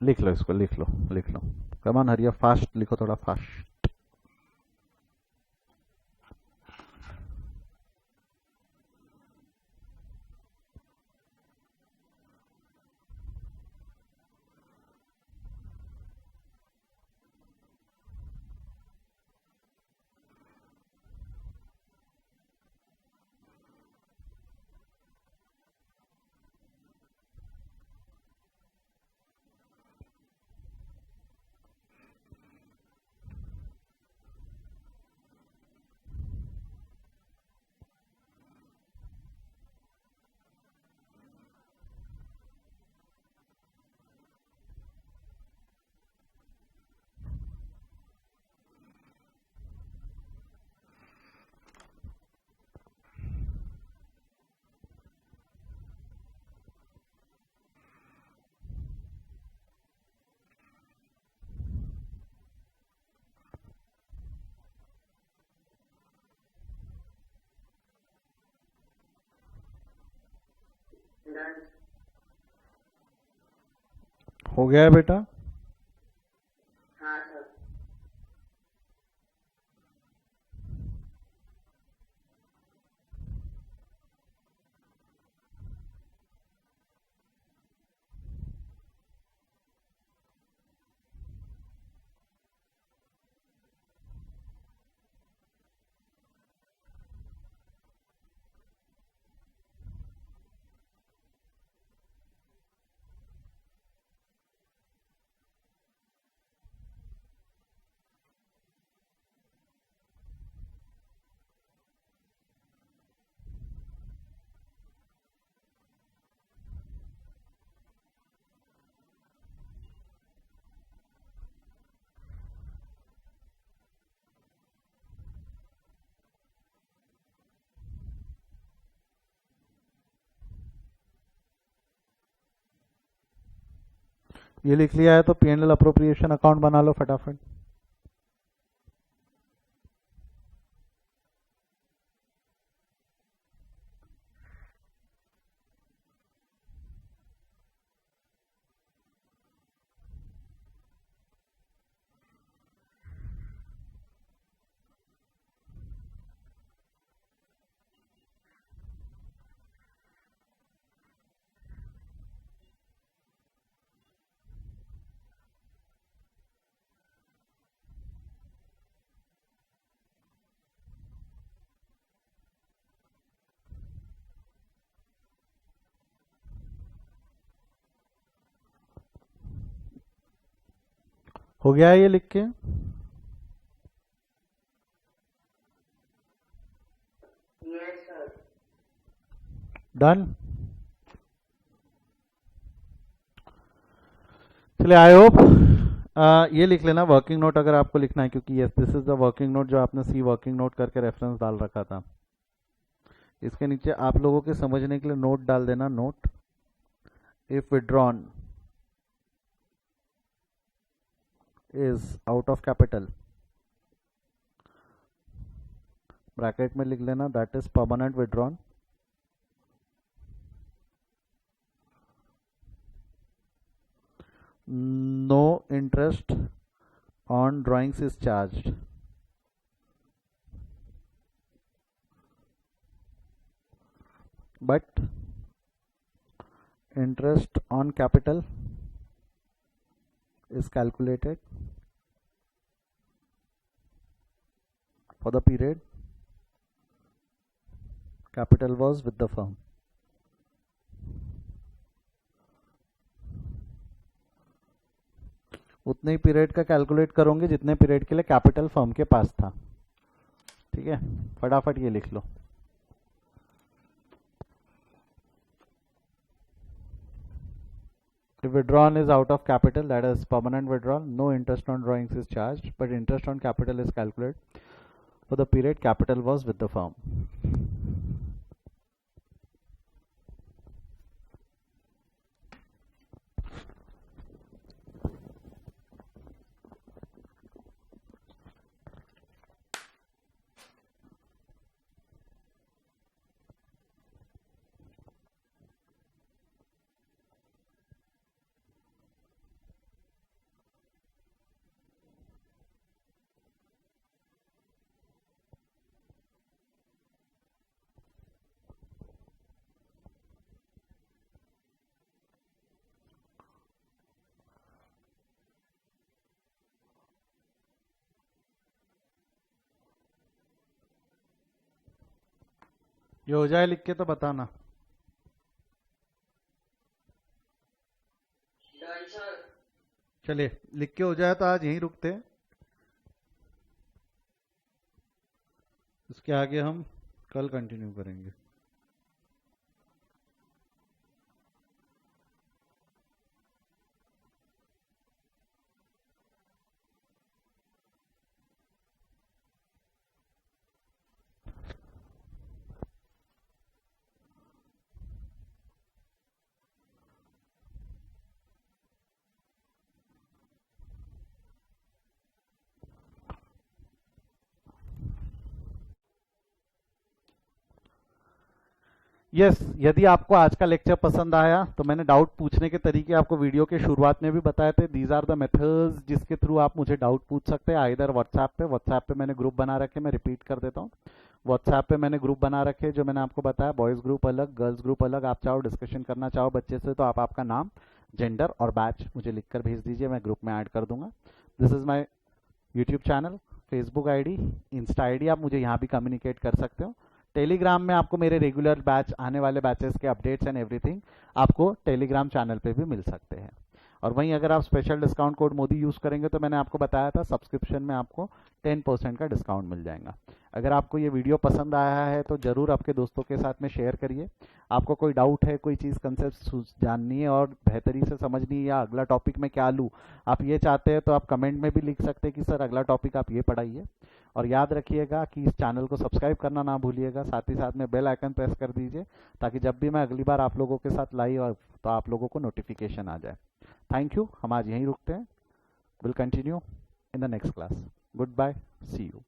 लिख लो इसको, लिख लो, लिख लो, कमान हरिया, फास्ट लिखो, थोड़ा फास्ट। हो गया है बेटा? हाँ सर। ये लिख लिया है तो पीएनएल अप्रोप्रिएशन अकाउंट बना लो फटाफट। हो गया है ये लिख के? Yes sir. डन। चलिए आई होप ये लिख लेना वर्किंग नोट अगर आपको लिखना है, क्योंकि yes this is the working note जो आपने सी वर्किंग नोट करके रेफरेंस डाल रखा था। इसके नीचे आप लोगों के समझने के लिए नोट डाल देना, note if withdrawn is out of capital, bracket में लिख लेना that is permanent withdrawn, no interest on drawings is charged, but interest on capital is calculated for the period capital was with the firm. उतने ही period का calculate करोगे जितने period के लिए capital firm के पास था। ठीक है, फटाफट ये लिख लो। If withdrawn is out of capital, that is permanent withdrawal, no interest on drawings is charged, but interest on capital is calculated for the period capital was with the firm. ये हो जाए लिख के तो बताना। Done sir. चलिए, लिख के हो जाए तो आज यहीं रुकते हैं, इसके आगे हम कल कंटिन्यू करेंगे। यस, यदि आपको आज का लेक्चर पसंद आया तो मैंने डाउट पूछने के तरीके आपको वीडियो के शुरुआत में भी बताए थे। दीज आर द मेथड्स जिसके थ्रू आप मुझे डाउट पूछ सकते हैं। इधर व्हाट्सएप पे मैंने ग्रुप बना रखे, मैं रिपीट कर देता हूँ। व्हाट्सएप पे मैंने ग्रुप बना रखे जो मैंने आपको बताया, बॉयज़ ग्रुप अलग, गर्ल्स ग्रुप अलग। आप चाहो डिस्कशन करना चाहो बच्चे से तो आप आपका नाम, जेंडर और बैच मुझे लिखकर भेज दीजिए, मैं ग्रुप में ऐड कर दूंगा। This is my YouTube channel, Facebook ID, Insta ID, आप मुझे यहाँ भी कम्युनिकेट कर सकते हो। टेलीग्राम में आपको मेरे रेगुलर बैच, आने वाले बैचेस के अपडेट्स एंड एवरीथिंग आपको टेलीग्राम चैनल पे भी मिल सकते हैं। और वहीं अगर आप special discount code Modi use करेंगे तो मैंने आपको बताया था सब्सक्रिप्शन में आपको 10% का डिस्काउंट मिल जाएगा। अगर आपको ये वीडियो पसंद आया है तो ज़रूर आपके दोस्तों के साथ में शेयर करिए। आपको कोई डाउट है, कोई चीज़ कंसेप्ट जाननी है और बेहतरी से समझनी है, या अगला टॉपिक में क्या लूँ, आप ये चाहते हैं तो आप कमेंट में भी लिख सकते हैं कि सर अगला टॉपिक आप ये पढ़ाइए। और याद रखिएगा कि इस चैनल को सब्सक्राइब करना ना भूलिएगा, साथ ही साथ में बेल आइकन प्रेस कर दीजिए ताकि जब भी मैं अगली बार आप लोगों के साथ लाइव तो आप लोगों को नोटिफिकेशन आ जाए। थैंक यू, हम आज यहीं रुकते हैं। Will continue in the next class. Good bye, see you.